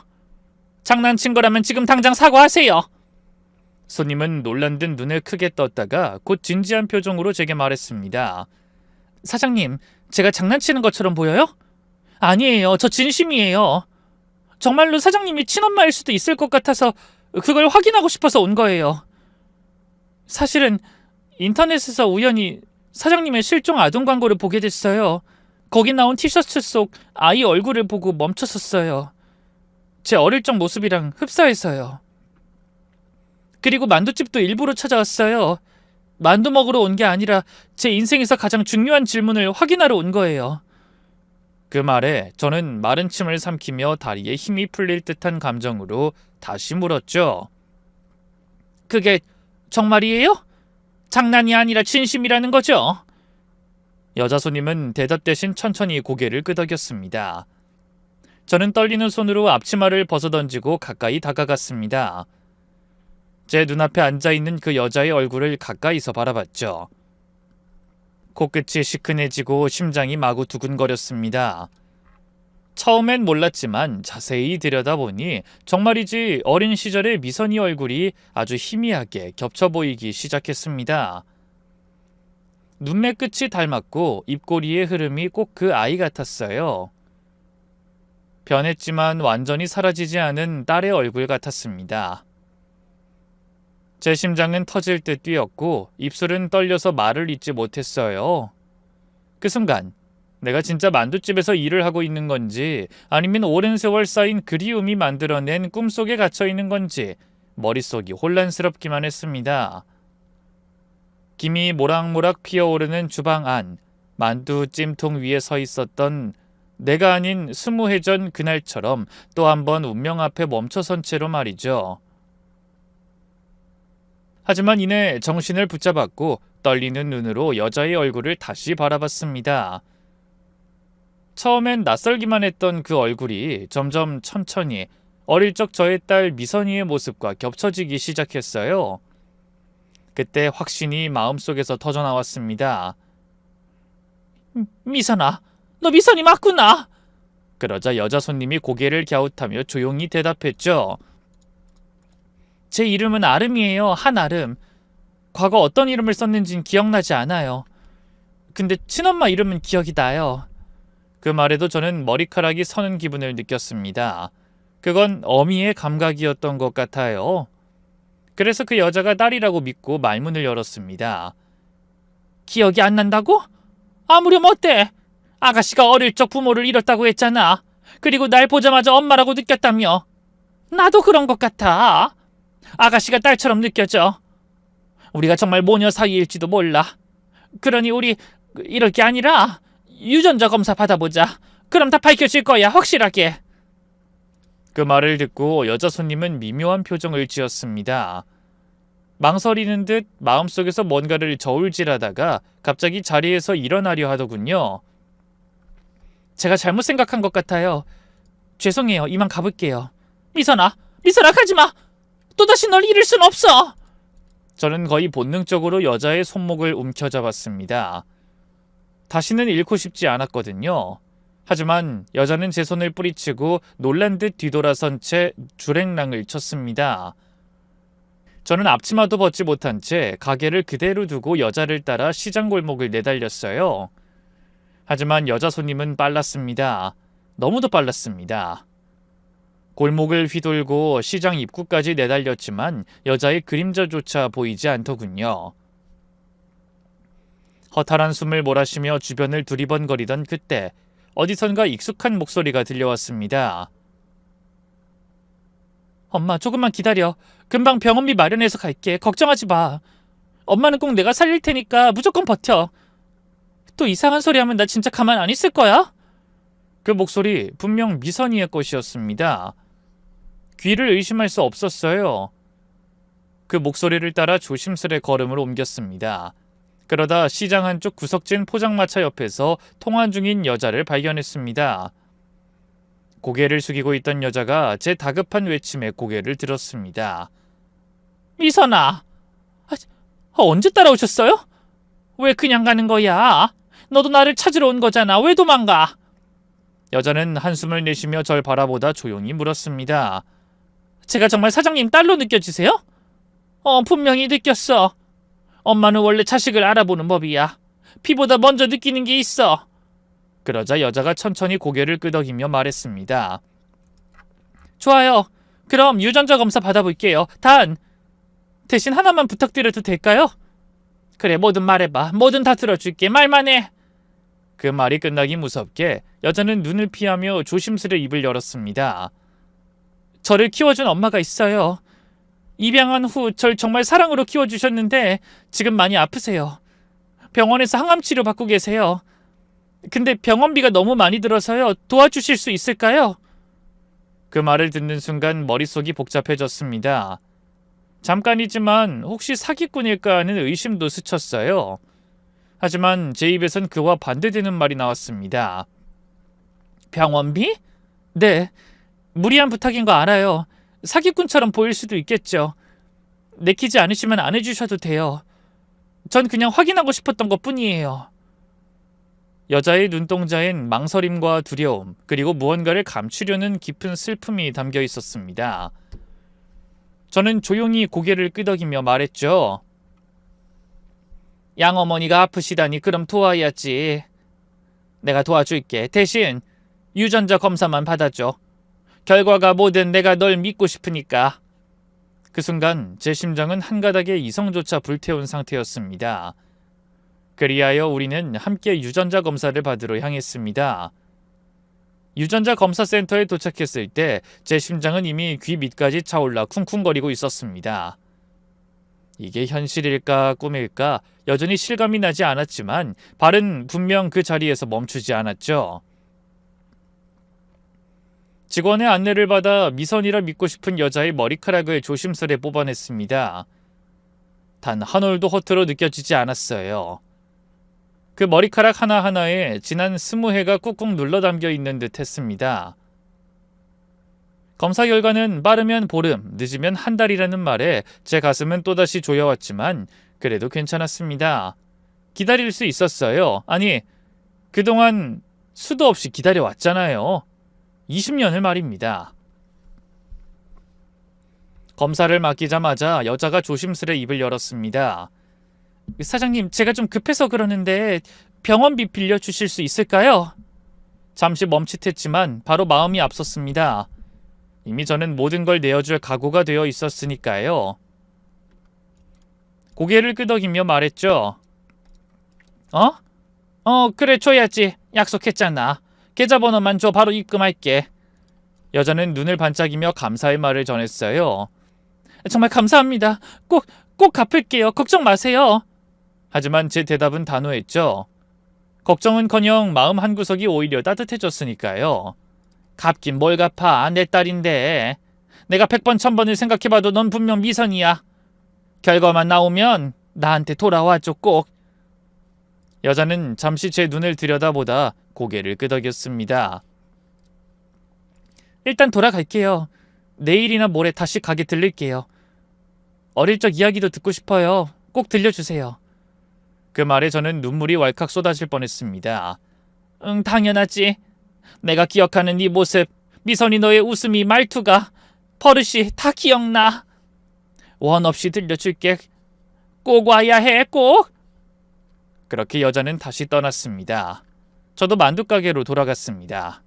A: 장난친 거라면 지금 당장 사과하세요. 손님은 놀란 듯 눈을 크게 떴다가 곧 진지한 표정으로 제게 말했습니다. 사장님, 제가 장난치는 것처럼 보여요? 아니에요. 저 진심이에요. 정말로 사장님이 친엄마일 수도 있을 것 같아서 그걸 확인하고 싶어서 온 거예요. 사실은 인터넷에서 우연히 사장님의 실종 아동 광고를 보게 됐어요. 거기 나온 티셔츠 속 아이 얼굴을 보고 멈췄었어요. 제 어릴 적 모습이랑 흡사해서요. 그리고 만두집도 일부러 찾아왔어요. 만두 먹으러 온 게 아니라 제 인생에서 가장 중요한 질문을 확인하러 온 거예요. 그 말에 저는 마른 침을 삼키며 다리에 힘이 풀릴 듯한 감정으로 다시 물었죠. 그게 정말이에요? 장난이 아니라 진심이라는 거죠? 여자 손님은 대답 대신 천천히 고개를 끄덕였습니다. 저는 떨리는 손으로 앞치마를 벗어던지고 가까이 다가갔습니다. 제 눈앞에 앉아있는 그 여자의 얼굴을 가까이서 바라봤죠. 코끝이 시큰해지고 심장이 마구 두근거렸습니다. 처음엔 몰랐지만 자세히 들여다보니 정말이지 어린 시절의 미선이 얼굴이 아주 희미하게 겹쳐 보이기 시작했습니다. 눈매 끝이 닮았고 입꼬리의 흐름이 꼭 그 아이 같았어요. 변했지만 완전히 사라지지 않은 딸의 얼굴 같았습니다. 제 심장은 터질 듯 뛰었고 입술은 떨려서 말을 잇지 못했어요. 그 순간 내가 진짜 만두집에서 일을 하고 있는 건지 아니면 오랜 세월 쌓인 그리움이 만들어낸 꿈속에 갇혀 있는 건지 머릿속이 혼란스럽기만 했습니다. 김이 모락모락 피어오르는 주방 안, 만두 찜통 위에 서 있었던 내가 아닌 20해 전 그날처럼 또 한 번 운명 앞에 멈춰선 채로 말이죠. 하지만 이내 정신을 붙잡았고 떨리는 눈으로 여자의 얼굴을 다시 바라봤습니다. 처음엔 낯설기만 했던 그 얼굴이 점점 천천히 어릴 적 저의 딸 미선이의 모습과 겹쳐지기 시작했어요. 그때 확신이 마음속에서 터져나왔습니다. 미선아, 너 미선이 맞구나. 그러자 여자 손님이 고개를 갸웃하며 조용히 대답했죠. 제 이름은 아름이에요. 한아름. 과거 어떤 이름을 썼는진 기억나지 않아요. 근데 친엄마 이름은 기억이 나요. 그 말에도 저는 머리카락이 서는 기분을 느꼈습니다. 그건 어미의 감각이었던 것 같아요. 그래서 그 여자가 딸이라고 믿고 말문을 열었습니다. 기억이 안 난다고?
B: 아무렴 어때? 아가씨가 어릴 적 부모를 잃었다고 했잖아. 그리고 날 보자마자 엄마라고 느꼈다며. 나도 그런 것 같아. 아가씨가 딸처럼 느껴져. 우리가 정말 모녀 사이일지도 몰라. 그러니 우리 이럴 게 아니라 유전자 검사 받아보자. 그럼 다 밝혀질 거야, 확실하게.
A: 그 말을 듣고 여자 손님은 미묘한 표정을 지었습니다. 망설이는 듯 마음속에서 뭔가를 저울질하다가 갑자기 자리에서 일어나려 하더군요.
B: 제가 잘못 생각한 것 같아요. 죄송해요. 이만 가볼게요. 미선아, 가지마. 또다시 널 잃을 순 없어.
A: 저는 거의 본능적으로 여자의 손목을 움켜잡았습니다. 다시는 잃고 싶지 않았거든요. 하지만 여자는 제 손을 뿌리치고 놀란 듯 뒤돌아선 채 주랭랑을 쳤습니다. 저는 앞치마도 벗지 못한 채 가게를 그대로 두고 여자를 따라 시장 골목을 내달렸어요. 하지만 여자 손님은 빨랐습니다. 너무도 빨랐습니다. 골목을 휘돌고 시장 입구까지 내달렸지만 여자의 그림자조차 보이지 않더군요. 허탈한 숨을 몰아쉬며 주변을 두리번거리던 그때 어디선가 익숙한 목소리가 들려왔습니다.
B: 엄마, 조금만 기다려. 금방 병원비 마련해서 갈게. 걱정하지 마. 엄마는 꼭 내가 살릴 테니까 무조건 버텨. 또 이상한 소리 하면 나 진짜 가만 안 있을 거야?
A: 그 목소리 분명 미선이의 것이었습니다. 귀를 의심할 수 없었어요. 그 목소리를 따라 조심스레 걸음을 옮겼습니다. 그러다 시장 한쪽 구석진 포장마차 옆에서 통화 중인 여자를 발견했습니다. 고개를 숙이고 있던 여자가 제 다급한 외침에 고개를 들었습니다.
B: 미선아, 언제 따라오셨어요? 왜 그냥 가는 거야? 너도 나를 찾으러 온 거잖아. 왜 도망가?
A: 여자는 한숨을 내쉬며 절 바라보다 조용히 물었습니다.
B: 제가 정말 사장님 딸로 느껴지세요? 분명히 느꼈어. 엄마는 원래 자식을 알아보는 법이야. 피보다 먼저 느끼는 게 있어.
A: 그러자 여자가 천천히 고개를 끄덕이며 말했습니다.
B: 좋아요. 그럼 유전자 검사 받아볼게요. 대신 하나만 부탁드려도 될까요? 그래, 뭐든 말해봐. 뭐든 다 들어줄게. 말만 해.
A: 그 말이 끝나기 무섭게 여자는 눈을 피하며 조심스레 입을 열었습니다.
B: 저를 키워준 엄마가 있어요. 입양한 후 절 정말 사랑으로 키워주셨는데 지금 많이 아프세요. 병원에서 항암 치료 받고 계세요. 근데 병원비가 너무 많이 들어서요. 도와주실 수 있을까요?
A: 그 말을 듣는 순간 머릿속이 복잡해졌습니다. 잠깐이지만 혹시 사기꾼일까 하는 의심도 스쳤어요. 하지만 제 입에선 그와 반대되는 말이 나왔습니다.
B: 병원비? 네. 무리한 부탁인 거 알아요. 사기꾼처럼 보일 수도 있겠죠. 내키지 않으시면 안 해주셔도 돼요. 전 그냥 확인하고 싶었던 것 뿐이에요.
A: 여자의 눈동자엔 망설임과 두려움, 그리고 무언가를 감추려는 깊은 슬픔이 담겨 있었습니다. 저는 조용히 고개를 끄덕이며 말했죠.
B: 양어머니가 아프시다니 그럼 도와야지. 내가 도와줄게. 대신 유전자 검사만 받아줘. 결과가 뭐든 내가 널 믿고 싶으니까.
A: 그 순간 제 심장은 한 가닥의 이성조차 불태운 상태였습니다. 그리하여 우리는 함께 유전자 검사를 받으러 향했습니다. 유전자 검사 센터에 도착했을 때 제 심장은 이미 귀 밑까지 차올라 쿵쿵거리고 있었습니다. 이게 현실일까 꿈일까 여전히 실감이 나지 않았지만 발은 분명 그 자리에서 멈추지 않았죠. 직원의 안내를 받아 미선이라 믿고 싶은 여자의 머리카락을 조심스레 뽑아냈습니다. 단 한 올도 허투루 느껴지지 않았어요. 그 머리카락 하나하나에 지난 20해가 꾹꾹 눌러 담겨 있는 듯 했습니다. 검사 결과는 빠르면 보름, 늦으면 한 달이라는 말에 제 가슴은 또다시 조여왔지만 그래도 괜찮았습니다. 기다릴 수 있었어요. 아니, 그동안 수도 없이 기다려왔잖아요. 20년을 말입니다. 검사를 맡기자마자 여자가 조심스레 입을 열었습니다.
B: 사장님, 제가 좀 급해서 그러는데 병원비 빌려주실 수 있을까요?
A: 잠시 멈칫했지만 바로 마음이 앞섰습니다. 이미 저는 모든 걸 내어줄 각오가 되어 있었으니까요. 고개를 끄덕이며 말했죠.
B: 그래 줘야지. 약속했잖아. 계좌번호만 줘 바로 입금할게.
A: 여자는 눈을 반짝이며 감사의 말을 전했어요.
B: 정말 감사합니다. 꼭 갚을게요. 걱정 마세요.
A: 하지만 제 대답은 단호했죠. 걱정은커녕 마음 한구석이 오히려 따뜻해졌으니까요.
B: 갚긴 뭘 갚아. 내 딸인데. 내가 100번 1000번을 생각해봐도 넌 분명 미선이야. 결과만 나오면 나한테 돌아와줘 꼭.
A: 여자는 잠시 제 눈을 들여다보다 고개를 끄덕였습니다.
B: 일단 돌아갈게요. 내일이나 모레 다시 가게 들릴게요. 어릴 적 이야기도 듣고 싶어요. 꼭 들려주세요.
A: 그 말에 저는 눈물이 왈칵 쏟아질 뻔했습니다.
B: 응, 당연하지. 내가 기억하는 네 모습, 미선이 너의 웃음이, 말투가, 버릇이 다 기억나. 원 없이 들려줄게. 꼭 와야 해, 꼭.
A: 그렇게 여자는 다시 떠났습니다. 저도 만두가게로 돌아갔습니다.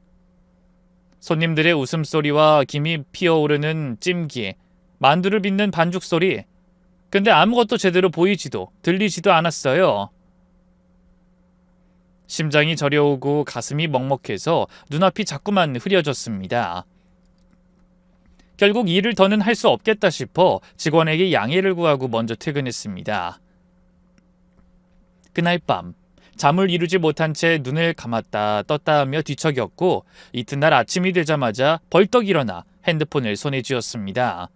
A: 손님들의 웃음소리와 김이 피어오르는 찜기, 만두를 빚는 반죽 소리. 근데 아무것도 제대로 보이지도 들리지도 않았어요. 심장이 저려오고 가슴이 먹먹해서 눈앞이 자꾸만 흐려졌습니다. 결국 일을 더는 할 수 없겠다 싶어 직원에게 양해를 구하고 먼저 퇴근했습니다. 그날 밤 잠을 이루지 못한 채 눈을 감았다 떴다 하며 뒤척였고 이튿날 아침이 되자마자 벌떡 일어나 핸드폰을 손에 쥐었습니다.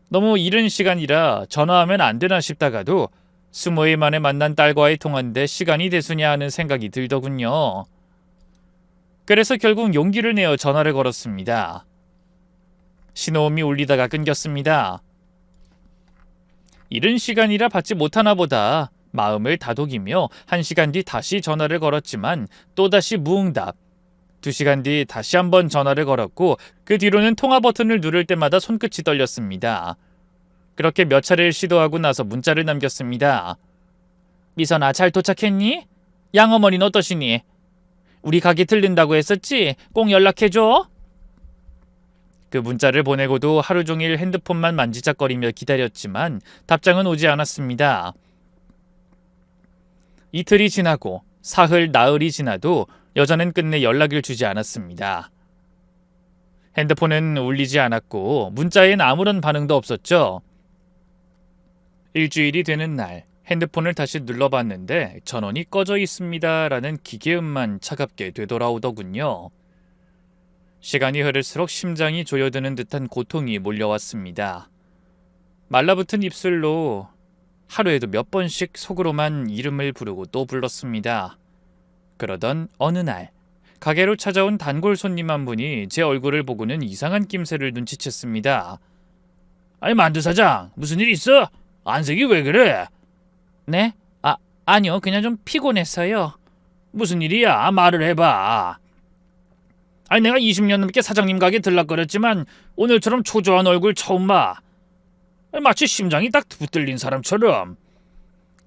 A: 너무 이른 시간이라 전화하면 안 되나 싶다가도 20일 만에 만난 딸과의 통화인데 시간이 대수냐 하는 생각이 들더군요. 그래서 결국 용기를 내어 전화를 걸었습니다. 신호음이 울리다가 끊겼습니다. 이른 시간이라 받지 못하나 보다 마음을 다독이며 1시간 뒤 다시 전화를 걸었지만 또다시 무응답. 2시간 뒤 다시 한번 전화를 걸었고 그 뒤로는 통화 버튼을 누를 때마다 손끝이 떨렸습니다. 그렇게 몇 차례를 시도하고 나서 문자를 남겼습니다.
B: 미선아, 잘 도착했니? 양어머니는 어떠시니? 우리 가게 들른다고 했었지? 꼭 연락해줘.
A: 그 문자를 보내고도 하루 종일 핸드폰만 만지작거리며 기다렸지만 답장은 오지 않았습니다. 이틀이 지나고 사흘, 나흘이 지나도 여자는 끝내 연락을 주지 않았습니다. 핸드폰은 울리지 않았고 문자엔 아무런 반응도 없었죠. 일주일이 되는 날 핸드폰을 다시 눌러봤는데 전원이 꺼져 있습니다 라는 기계음만 차갑게 되돌아오더군요. 시간이 흐를수록 심장이 조여드는 듯한 고통이 몰려왔습니다. 말라붙은 입술로 하루에도 몇 번씩 속으로만 이름을 부르고 또 불렀습니다. 그러던 어느 날 가게로 찾아온 단골 손님 한 분이 제 얼굴을 보고는 이상한 낌새를 눈치챘습니다.
B: 아니 만두 사장, 무슨 일 있어? 안색이 왜 그래? 네? 아니요, 그냥 좀 피곤했어요. 무슨 일이야? 말을 해봐. 아니 내가 20년 넘게 사장님 가게 들락거렸지만 오늘처럼 초조한 얼굴 처음 봐. 마치 심장이 딱 붙들린 사람처럼.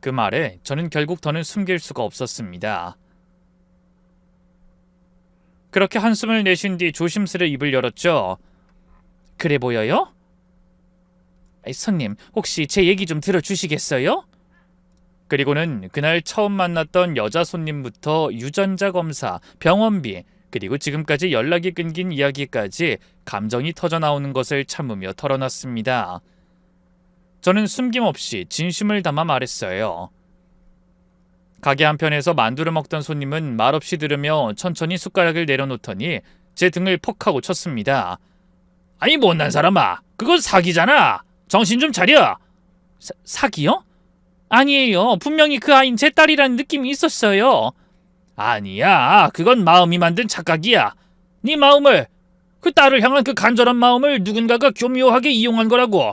A: 그 말에 저는 결국 더는 숨길 수가 없었습니다. 그렇게 한숨을 내쉰 뒤 조심스레 입을 열었죠.
B: 그래 보여요? 손님, 혹시 제 얘기 좀 들어주시겠어요?
A: 그리고는 그날 처음 만났던 여자 손님부터 유전자 검사, 병원비, 그리고 지금까지 연락이 끊긴 이야기까지 감정이 터져나오는 것을 참으며 털어놨습니다. 저는 숨김없이 진심을 담아 말했어요. 가게 한편에서 만두를 먹던 손님은 말없이 들으며 천천히 숟가락을 내려놓더니 제 등을 퍽 하고 쳤습니다.
B: 아니 못난 사람아, 그건 사기잖아. 정신 좀 차려. 사기요? 아니에요. 분명히 그 아이는 제 딸이라는 느낌이 있었어요. 아니야, 그건 마음이 만든 착각이야. 네 마음을, 그 딸을 향한 그 간절한 마음을 누군가가 교묘하게 이용한 거라고.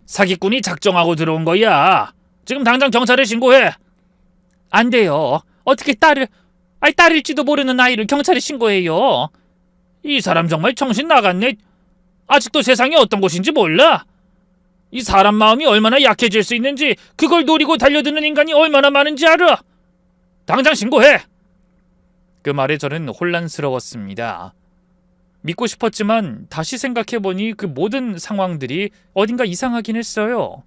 B: 사기꾼이 작정하고 들어온 거야. 지금 당장 경찰에 신고해. 안 돼요. 어떻게 딸일지도 모르는 아이를 경찰에 신고해요. 이 사람 정말 정신 나갔네. 아직도 세상이 어떤 곳인지 몰라. 이 사람 마음이 얼마나 약해질 수 있는지, 그걸 노리고 달려드는 인간이 얼마나 많은지 알아. 당장 신고해.
A: 그 말에 저는 혼란스러웠습니다. 믿고 싶었지만 다시 생각해보니 그 모든 상황들이 어딘가 이상하긴 했어요.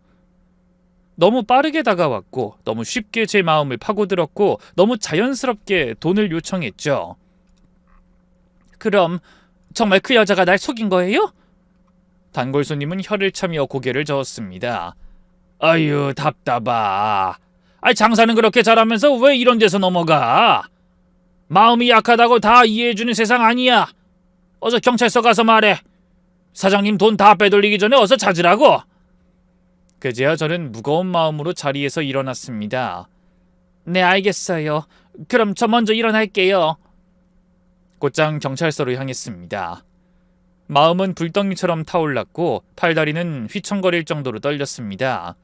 A: 너무 빠르게 다가왔고 너무 쉽게 제 마음을 파고들었고 너무 자연스럽게 돈을 요청했죠.
B: 그럼 정말 그 여자가 날 속인 거예요?
A: 단골 손님은 혀를 차며 고개를 저었습니다. 아유, 답답하. 장사는 그렇게 잘하면서 왜 이런 데서 넘어가? 마음이 약하다고 다 이해해주는 세상 아니야. 어서 경찰서 가서 말해. 사장님 돈 다 빼돌리기 전에 어서 찾으라고. 그제야 저는 무거운 마음으로 자리에서 일어났습니다.
B: 네, 알겠어요. 그럼 저 먼저 일어날게요.
A: 곧장 경찰서로 향했습니다. 마음은 불덩이처럼 타올랐고 팔다리는 휘청거릴 정도로 떨렸습니다.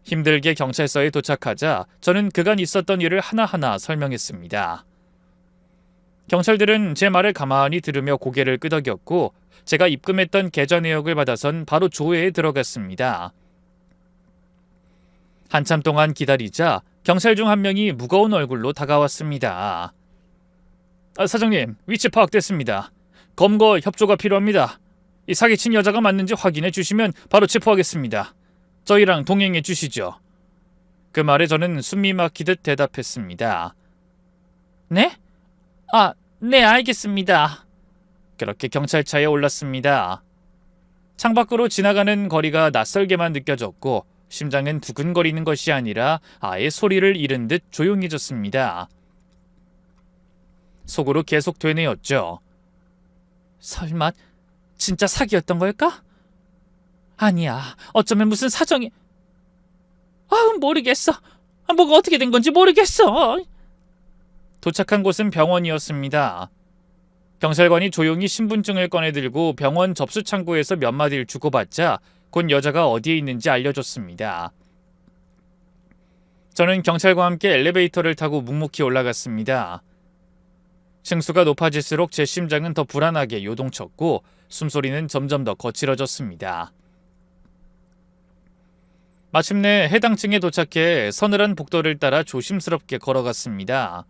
A: 힘들게 경찰서에 도착하자 저는 그간 있었던 일을 하나하나 설명했습니다. 경찰들은 제 말을 가만히 들으며 고개를 끄덕였고 제가 입금했던 계좌 내역을 받아선 바로 조회에 들어갔습니다. 한참 동안 기다리자 경찰 중 한 명이 무거운 얼굴로 다가왔습니다. 사장님, 위치 파악됐습니다. 검거 협조가 필요합니다. 이 사기친 여자가 맞는지 확인해 주시면 바로 체포하겠습니다. 저희랑 동행해 주시죠. 그 말에 저는 숨이 막히듯 대답했습니다.
B: 네? 네, 알겠습니다.
A: 그렇게 경찰차에 올랐습니다. 창밖으로 지나가는 거리가 낯설게만 느껴졌고 심장은 두근거리는 것이 아니라 아예 소리를 잃은 듯 조용해졌습니다. 속으로 계속 되뇌었죠.
B: 설마 진짜 사기였던 걸까? 아니야. 어쩌면 무슨 사정이... 모르겠어. 뭐가 어떻게 된 건지 모르겠어.
A: 도착한 곳은 병원이었습니다. 경찰관이 조용히 신분증을 꺼내들고 병원 접수 창구에서 몇 마디를 주고받자 곧 여자가 어디에 있는지 알려줬습니다. 저는 경찰과 함께 엘리베이터를 타고 묵묵히 올라갔습니다. 층수가 높아질수록 제 심장은 더 불안하게 요동쳤고 숨소리는 점점 더 거칠어졌습니다. 마침내 해당 층에 도착해 서늘한 복도를 따라 조심스럽게 걸어갔습니다.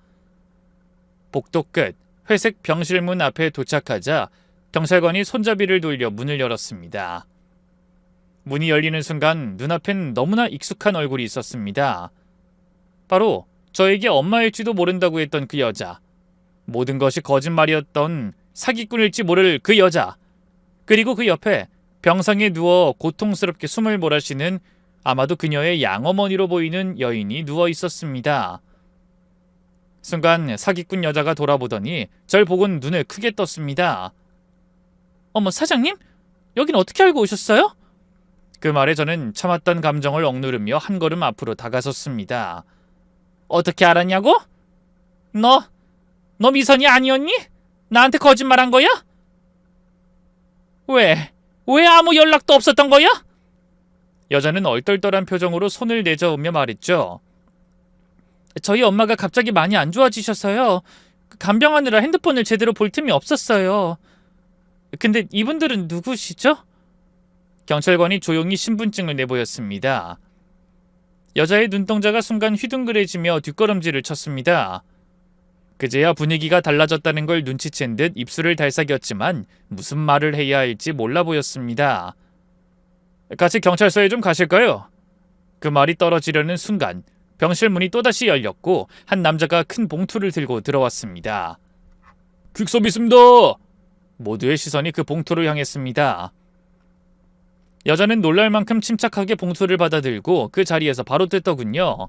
A: 복도 끝 회색 병실문 앞에 도착하자 경찰관이 손잡이를 돌려 문을 열었습니다. 문이 열리는 순간 눈앞엔 너무나 익숙한 얼굴이 있었습니다. 바로 저에게 엄마일지도 모른다고 했던 그 여자. 모든 것이 거짓말이었던 사기꾼일지 모를 그 여자. 그리고 그 옆에 병상에 누워 고통스럽게 숨을 몰아쉬는 아마도 그녀의 양어머니로 보이는 여인이 누워 있었습니다. 순간 사기꾼 여자가 돌아보더니 절 보곤 눈을 크게 떴습니다.
B: 어머, 사장님? 여긴 어떻게 알고 오셨어요?
A: 그 말에 저는 참았던 감정을 억누르며 한 걸음 앞으로 다가섰습니다.
B: 어떻게 알았냐고? 너 미선이 아니었니? 나한테 거짓말한 거야? 왜 아무 연락도 없었던 거야?
A: 여자는 얼떨떨한 표정으로 손을 내저으며 말했죠.
B: 저희 엄마가 갑자기 많이 안 좋아지셔서요. 간병하느라 핸드폰을 제대로 볼 틈이 없었어요. 근데 이분들은 누구시죠?
A: 경찰관이 조용히 신분증을 내보였습니다. 여자의 눈동자가 순간 휘둥그레지며 뒷걸음질을 쳤습니다. 그제야 분위기가 달라졌다는 걸 눈치챈 듯 입술을 달싹였지만 무슨 말을 해야 할지 몰라 보였습니다. 같이 경찰서에 좀 가실까요? 그 말이 떨어지려는 순간 병실 문이 또다시 열렸고 한 남자가 큰 봉투를 들고 들어왔습니다. 퀵서비스입니다. 모두의 시선이 그 봉투를 향했습니다. 여자는 놀랄 만큼 침착하게 봉투를 받아들고 그 자리에서 바로 뜯더군요.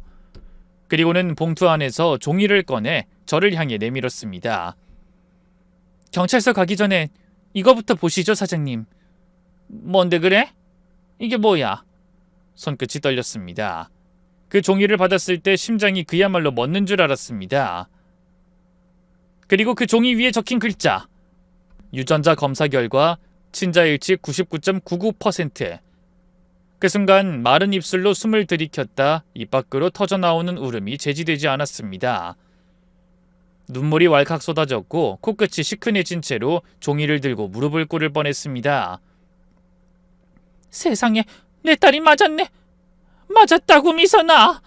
A: 그리고는 봉투 안에서 종이를 꺼내 저를 향해 내밀었습니다.
B: 경찰서 가기 전에 이거부터 보시죠, 사장님. 뭔데 그래? 이게 뭐야?
A: 손끝이 떨렸습니다. 그 종이를 받았을 때 심장이 그야말로 멎는 줄 알았습니다. 그리고 그 종이 위에 적힌 글자. 유전자 검사 결과 친자일치 99.99%. 그 순간 마른 입술로 숨을 들이켰다 입 밖으로 터져나오는 울음이 제지되지 않았습니다. 눈물이 왈칵 쏟아졌고 코끝이 시큰해진 채로 종이를 들고 무릎을 꿇을 뻔했습니다.
B: 세상에, 내 딸이 맞았네. 맞았다고, 미선아.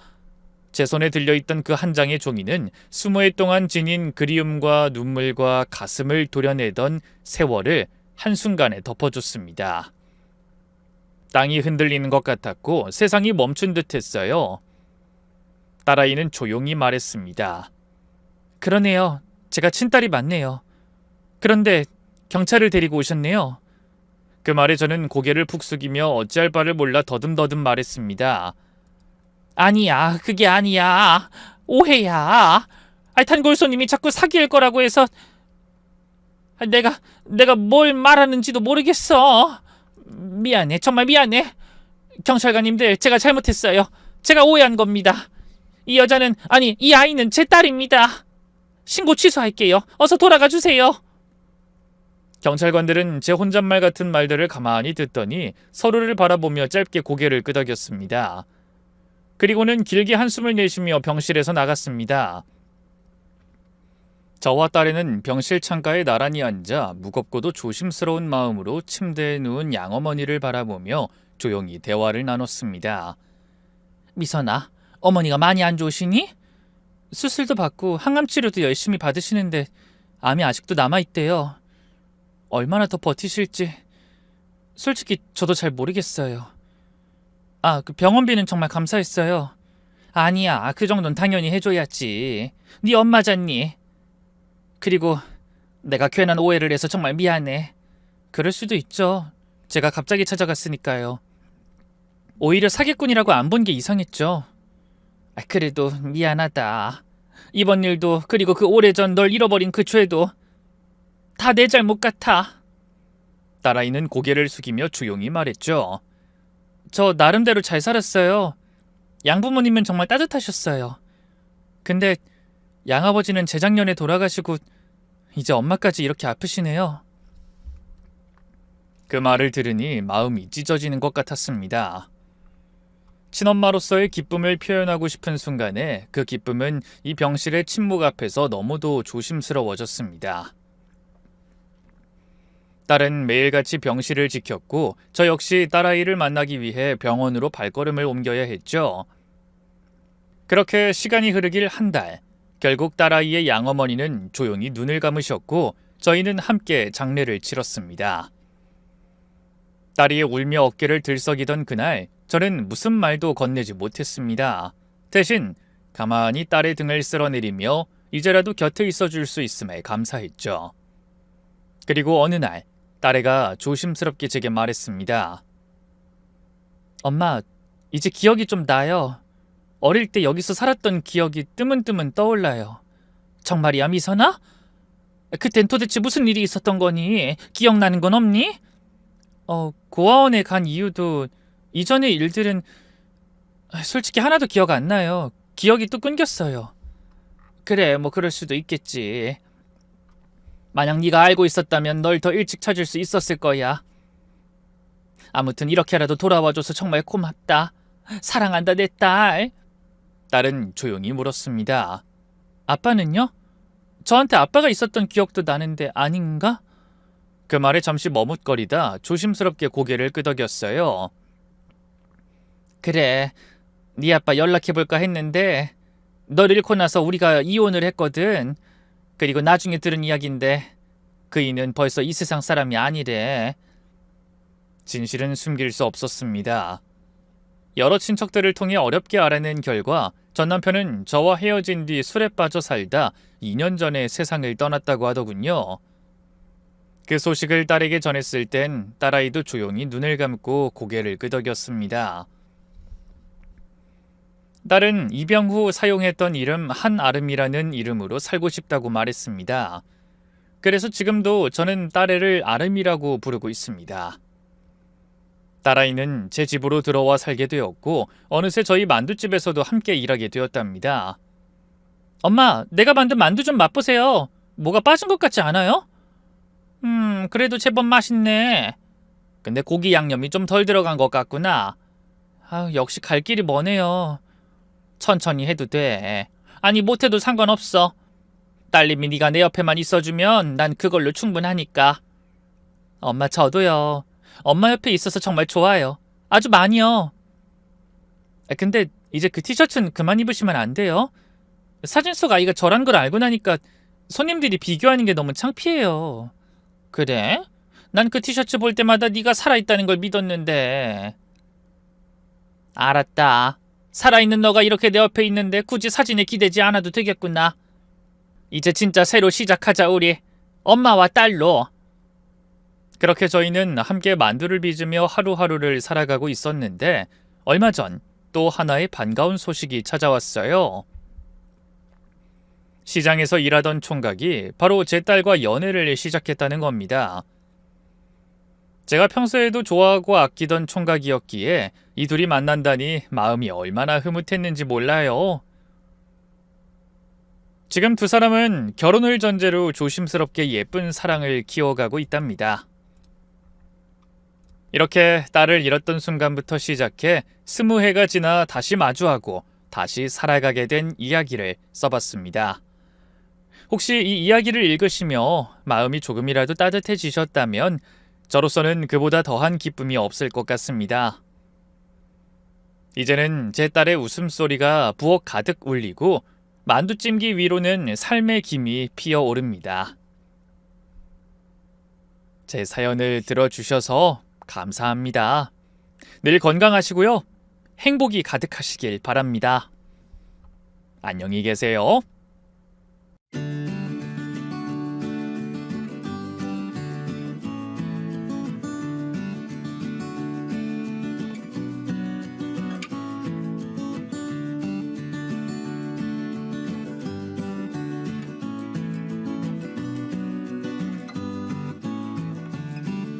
A: 제 손에 들려있던 그 한 장의 종이는 20해 동안 지닌 그리움과 눈물과 가슴을 도려내던 세월을 한순간에 덮어줬습니다. 땅이 흔들리는 것 같았고 세상이 멈춘 듯 했어요. 딸아이는 조용히 말했습니다.
B: 그러네요. 제가 친딸이 맞네요. 그런데 경찰을 데리고 오셨네요.
A: 그 말에 저는 고개를 푹 숙이며 어찌할 바를 몰라 더듬더듬 말했습니다.
B: 아니야, 그게 아니야. 오해야. 탄골 손님이 자꾸 사기일 거라고 해서 내가 뭘 말하는지도 모르겠어. 미안해, 정말 미안해. 경찰관님들, 제가 잘못했어요. 제가 오해한 겁니다. 이 여자는, 아니, 이 아이는 제 딸입니다. 신고 취소할게요. 어서 돌아가 주세요.
A: 경찰관들은 제 혼잣말 같은 말들을 가만히 듣더니 서로를 바라보며 짧게 고개를 끄덕였습니다. 그리고는 길게 한숨을 내쉬며 병실에서 나갔습니다. 저와 딸애는 병실 창가에 나란히 앉아 무겁고도 조심스러운 마음으로 침대에 누운 양어머니를 바라보며 조용히 대화를 나눴습니다.
B: 미선아, 어머니가 많이 안 좋으시니? 수술도 받고 항암 치료도 열심히 받으시는데 암이 아직도 남아있대요. 얼마나 더 버티실지 솔직히 저도 잘 모르겠어요. 그 병원비는 정말 감사했어요. 아니야, 그 정도는 당연히 해줘야지. 네 엄마잖니. 그리고 내가 괜한 오해를 해서 정말 미안해. 그럴 수도 있죠. 제가 갑자기 찾아갔으니까요. 오히려 사기꾼이라고 안 본 게 이상했죠. 그래도 미안하다. 이번 일도 그리고 그 오래전 널 잃어버린 그 죄도 다 내 잘못 같아.
A: 딸아이는 고개를 숙이며 조용히 말했죠.
B: 저 나름대로 잘 살았어요. 양부모님은 정말 따뜻하셨어요. 근데 양아버지는 재작년에 돌아가시고 이제 엄마까지 이렇게 아프시네요.
A: 그 말을 들으니 마음이 찢어지는 것 같았습니다. 친엄마로서의 기쁨을 표현하고 싶은 순간에 그 기쁨은 이 병실의 침묵 앞에서 너무도 조심스러워졌습니다. 딸은 매일같이 병실을 지켰고 저 역시 딸아이를 만나기 위해 병원으로 발걸음을 옮겨야 했죠. 그렇게 시간이 흐르길 한 달. 결국 딸아이의 양어머니는 조용히 눈을 감으셨고 저희는 함께 장례를 치렀습니다. 딸이 울며 어깨를 들썩이던 그날 저는 무슨 말도 건네지 못했습니다. 대신 가만히 딸의 등을 쓸어내리며 이제라도 곁에 있어줄 수 있음에 감사했죠. 그리고 어느 날 딸애가 조심스럽게 제게 말했습니다.
B: 엄마, 이제 기억이 좀 나요. 어릴 때 여기서 살았던 기억이 뜨문뜨문 떠올라요. 정말이야, 미선아? 그땐 도대체 무슨 일이 있었던 거니? 기억나는 건 없니? 고아원에 간 이유도 이전의 일들은 솔직히 하나도 기억 안 나요. 기억이 또 끊겼어요. 그래, 뭐 그럴 수도 있겠지. 만약 네가 알고 있었다면 널 더 일찍 찾을 수 있었을 거야. 아무튼 이렇게라도 돌아와줘서 정말 고맙다. 사랑한다, 내 딸.
A: 딸은 조용히 물었습니다.
B: 아빠는요? 저한테 아빠가 있었던 기억도 나는데 아닌가?
A: 그 말에 잠시 머뭇거리다 조심스럽게 고개를 끄덕였어요.
B: 그래, 네 아빠 연락해볼까 했는데 널 잃고 나서 우리가 이혼을 했거든. 그리고 나중에 들은 이야기인데 그이는 벌써 이 세상 사람이 아니래.
A: 진실은 숨길 수 없었습니다. 여러 친척들을 통해 어렵게 알아낸 결과 전 남편은 저와 헤어진 뒤 술에 빠져 살다 2년 전에 세상을 떠났다고 하더군요. 그 소식을 딸에게 전했을 땐 딸아이도 조용히 눈을 감고 고개를 끄덕였습니다. 딸은 입양 후 사용했던 이름 한아름이라는 이름으로 살고 싶다고 말했습니다. 그래서 지금도 저는 딸애를 아름이라고 부르고 있습니다. 딸아이는 제 집으로 들어와 살게 되었고 어느새 저희 만두집에서도 함께 일하게 되었답니다.
B: 엄마, 내가 만든 만두 좀 맛보세요. 뭐가 빠진 것 같지 않아요? 그래도 제법 맛있네. 근데 고기 양념이 좀 덜 들어간 것 같구나. 역시 갈 길이 머네요. 천천히 해도 돼. 아니, 못해도 상관없어. 딸님이 네가 내 옆에만 있어주면 난 그걸로 충분하니까. 엄마, 저도요. 엄마 옆에 있어서 정말 좋아요. 아주 많이요. 근데 이제 그 티셔츠는 그만 입으시면 안 돼요. 사진 속 아이가 저란 걸 알고 나니까 손님들이 비교하는 게 너무 창피해요. 그래? 난 그 티셔츠 볼 때마다 네가 살아있다는 걸 믿었는데. 알았다. 살아있는 너가 이렇게 내 옆에 있는데 굳이 사진에 기대지 않아도 되겠구나. 이제 진짜 새로 시작하자 우리. 엄마와 딸로.
A: 그렇게 저희는 함께 만두를 빚으며 하루하루를 살아가고 있었는데 얼마 전 또 하나의 반가운 소식이 찾아왔어요. 시장에서 일하던 총각이 바로 제 딸과 연애를 시작했다는 겁니다. 제가 평소에도 좋아하고 아끼던 총각이었기에 이 둘이 만난다니 마음이 얼마나 흐뭇했는지 몰라요. 지금 두 사람은 결혼을 전제로 조심스럽게 예쁜 사랑을 키워가고 있답니다. 이렇게 딸을 잃었던 순간부터 시작해 20해가 지나 다시 마주하고 다시 살아가게 된 이야기를 써봤습니다. 혹시 이 이야기를 읽으시며 마음이 조금이라도 따뜻해지셨다면 저로서는 그보다 더한 기쁨이 없을 것 같습니다. 이제는 제 딸의 웃음소리가 부엌 가득 울리고 만두찜기 위로는 삶의 김이 피어오릅니다. 제 사연을 들어주셔서 감사합니다. 늘 건강하시고요. 행복이 가득하시길 바랍니다. 안녕히 계세요.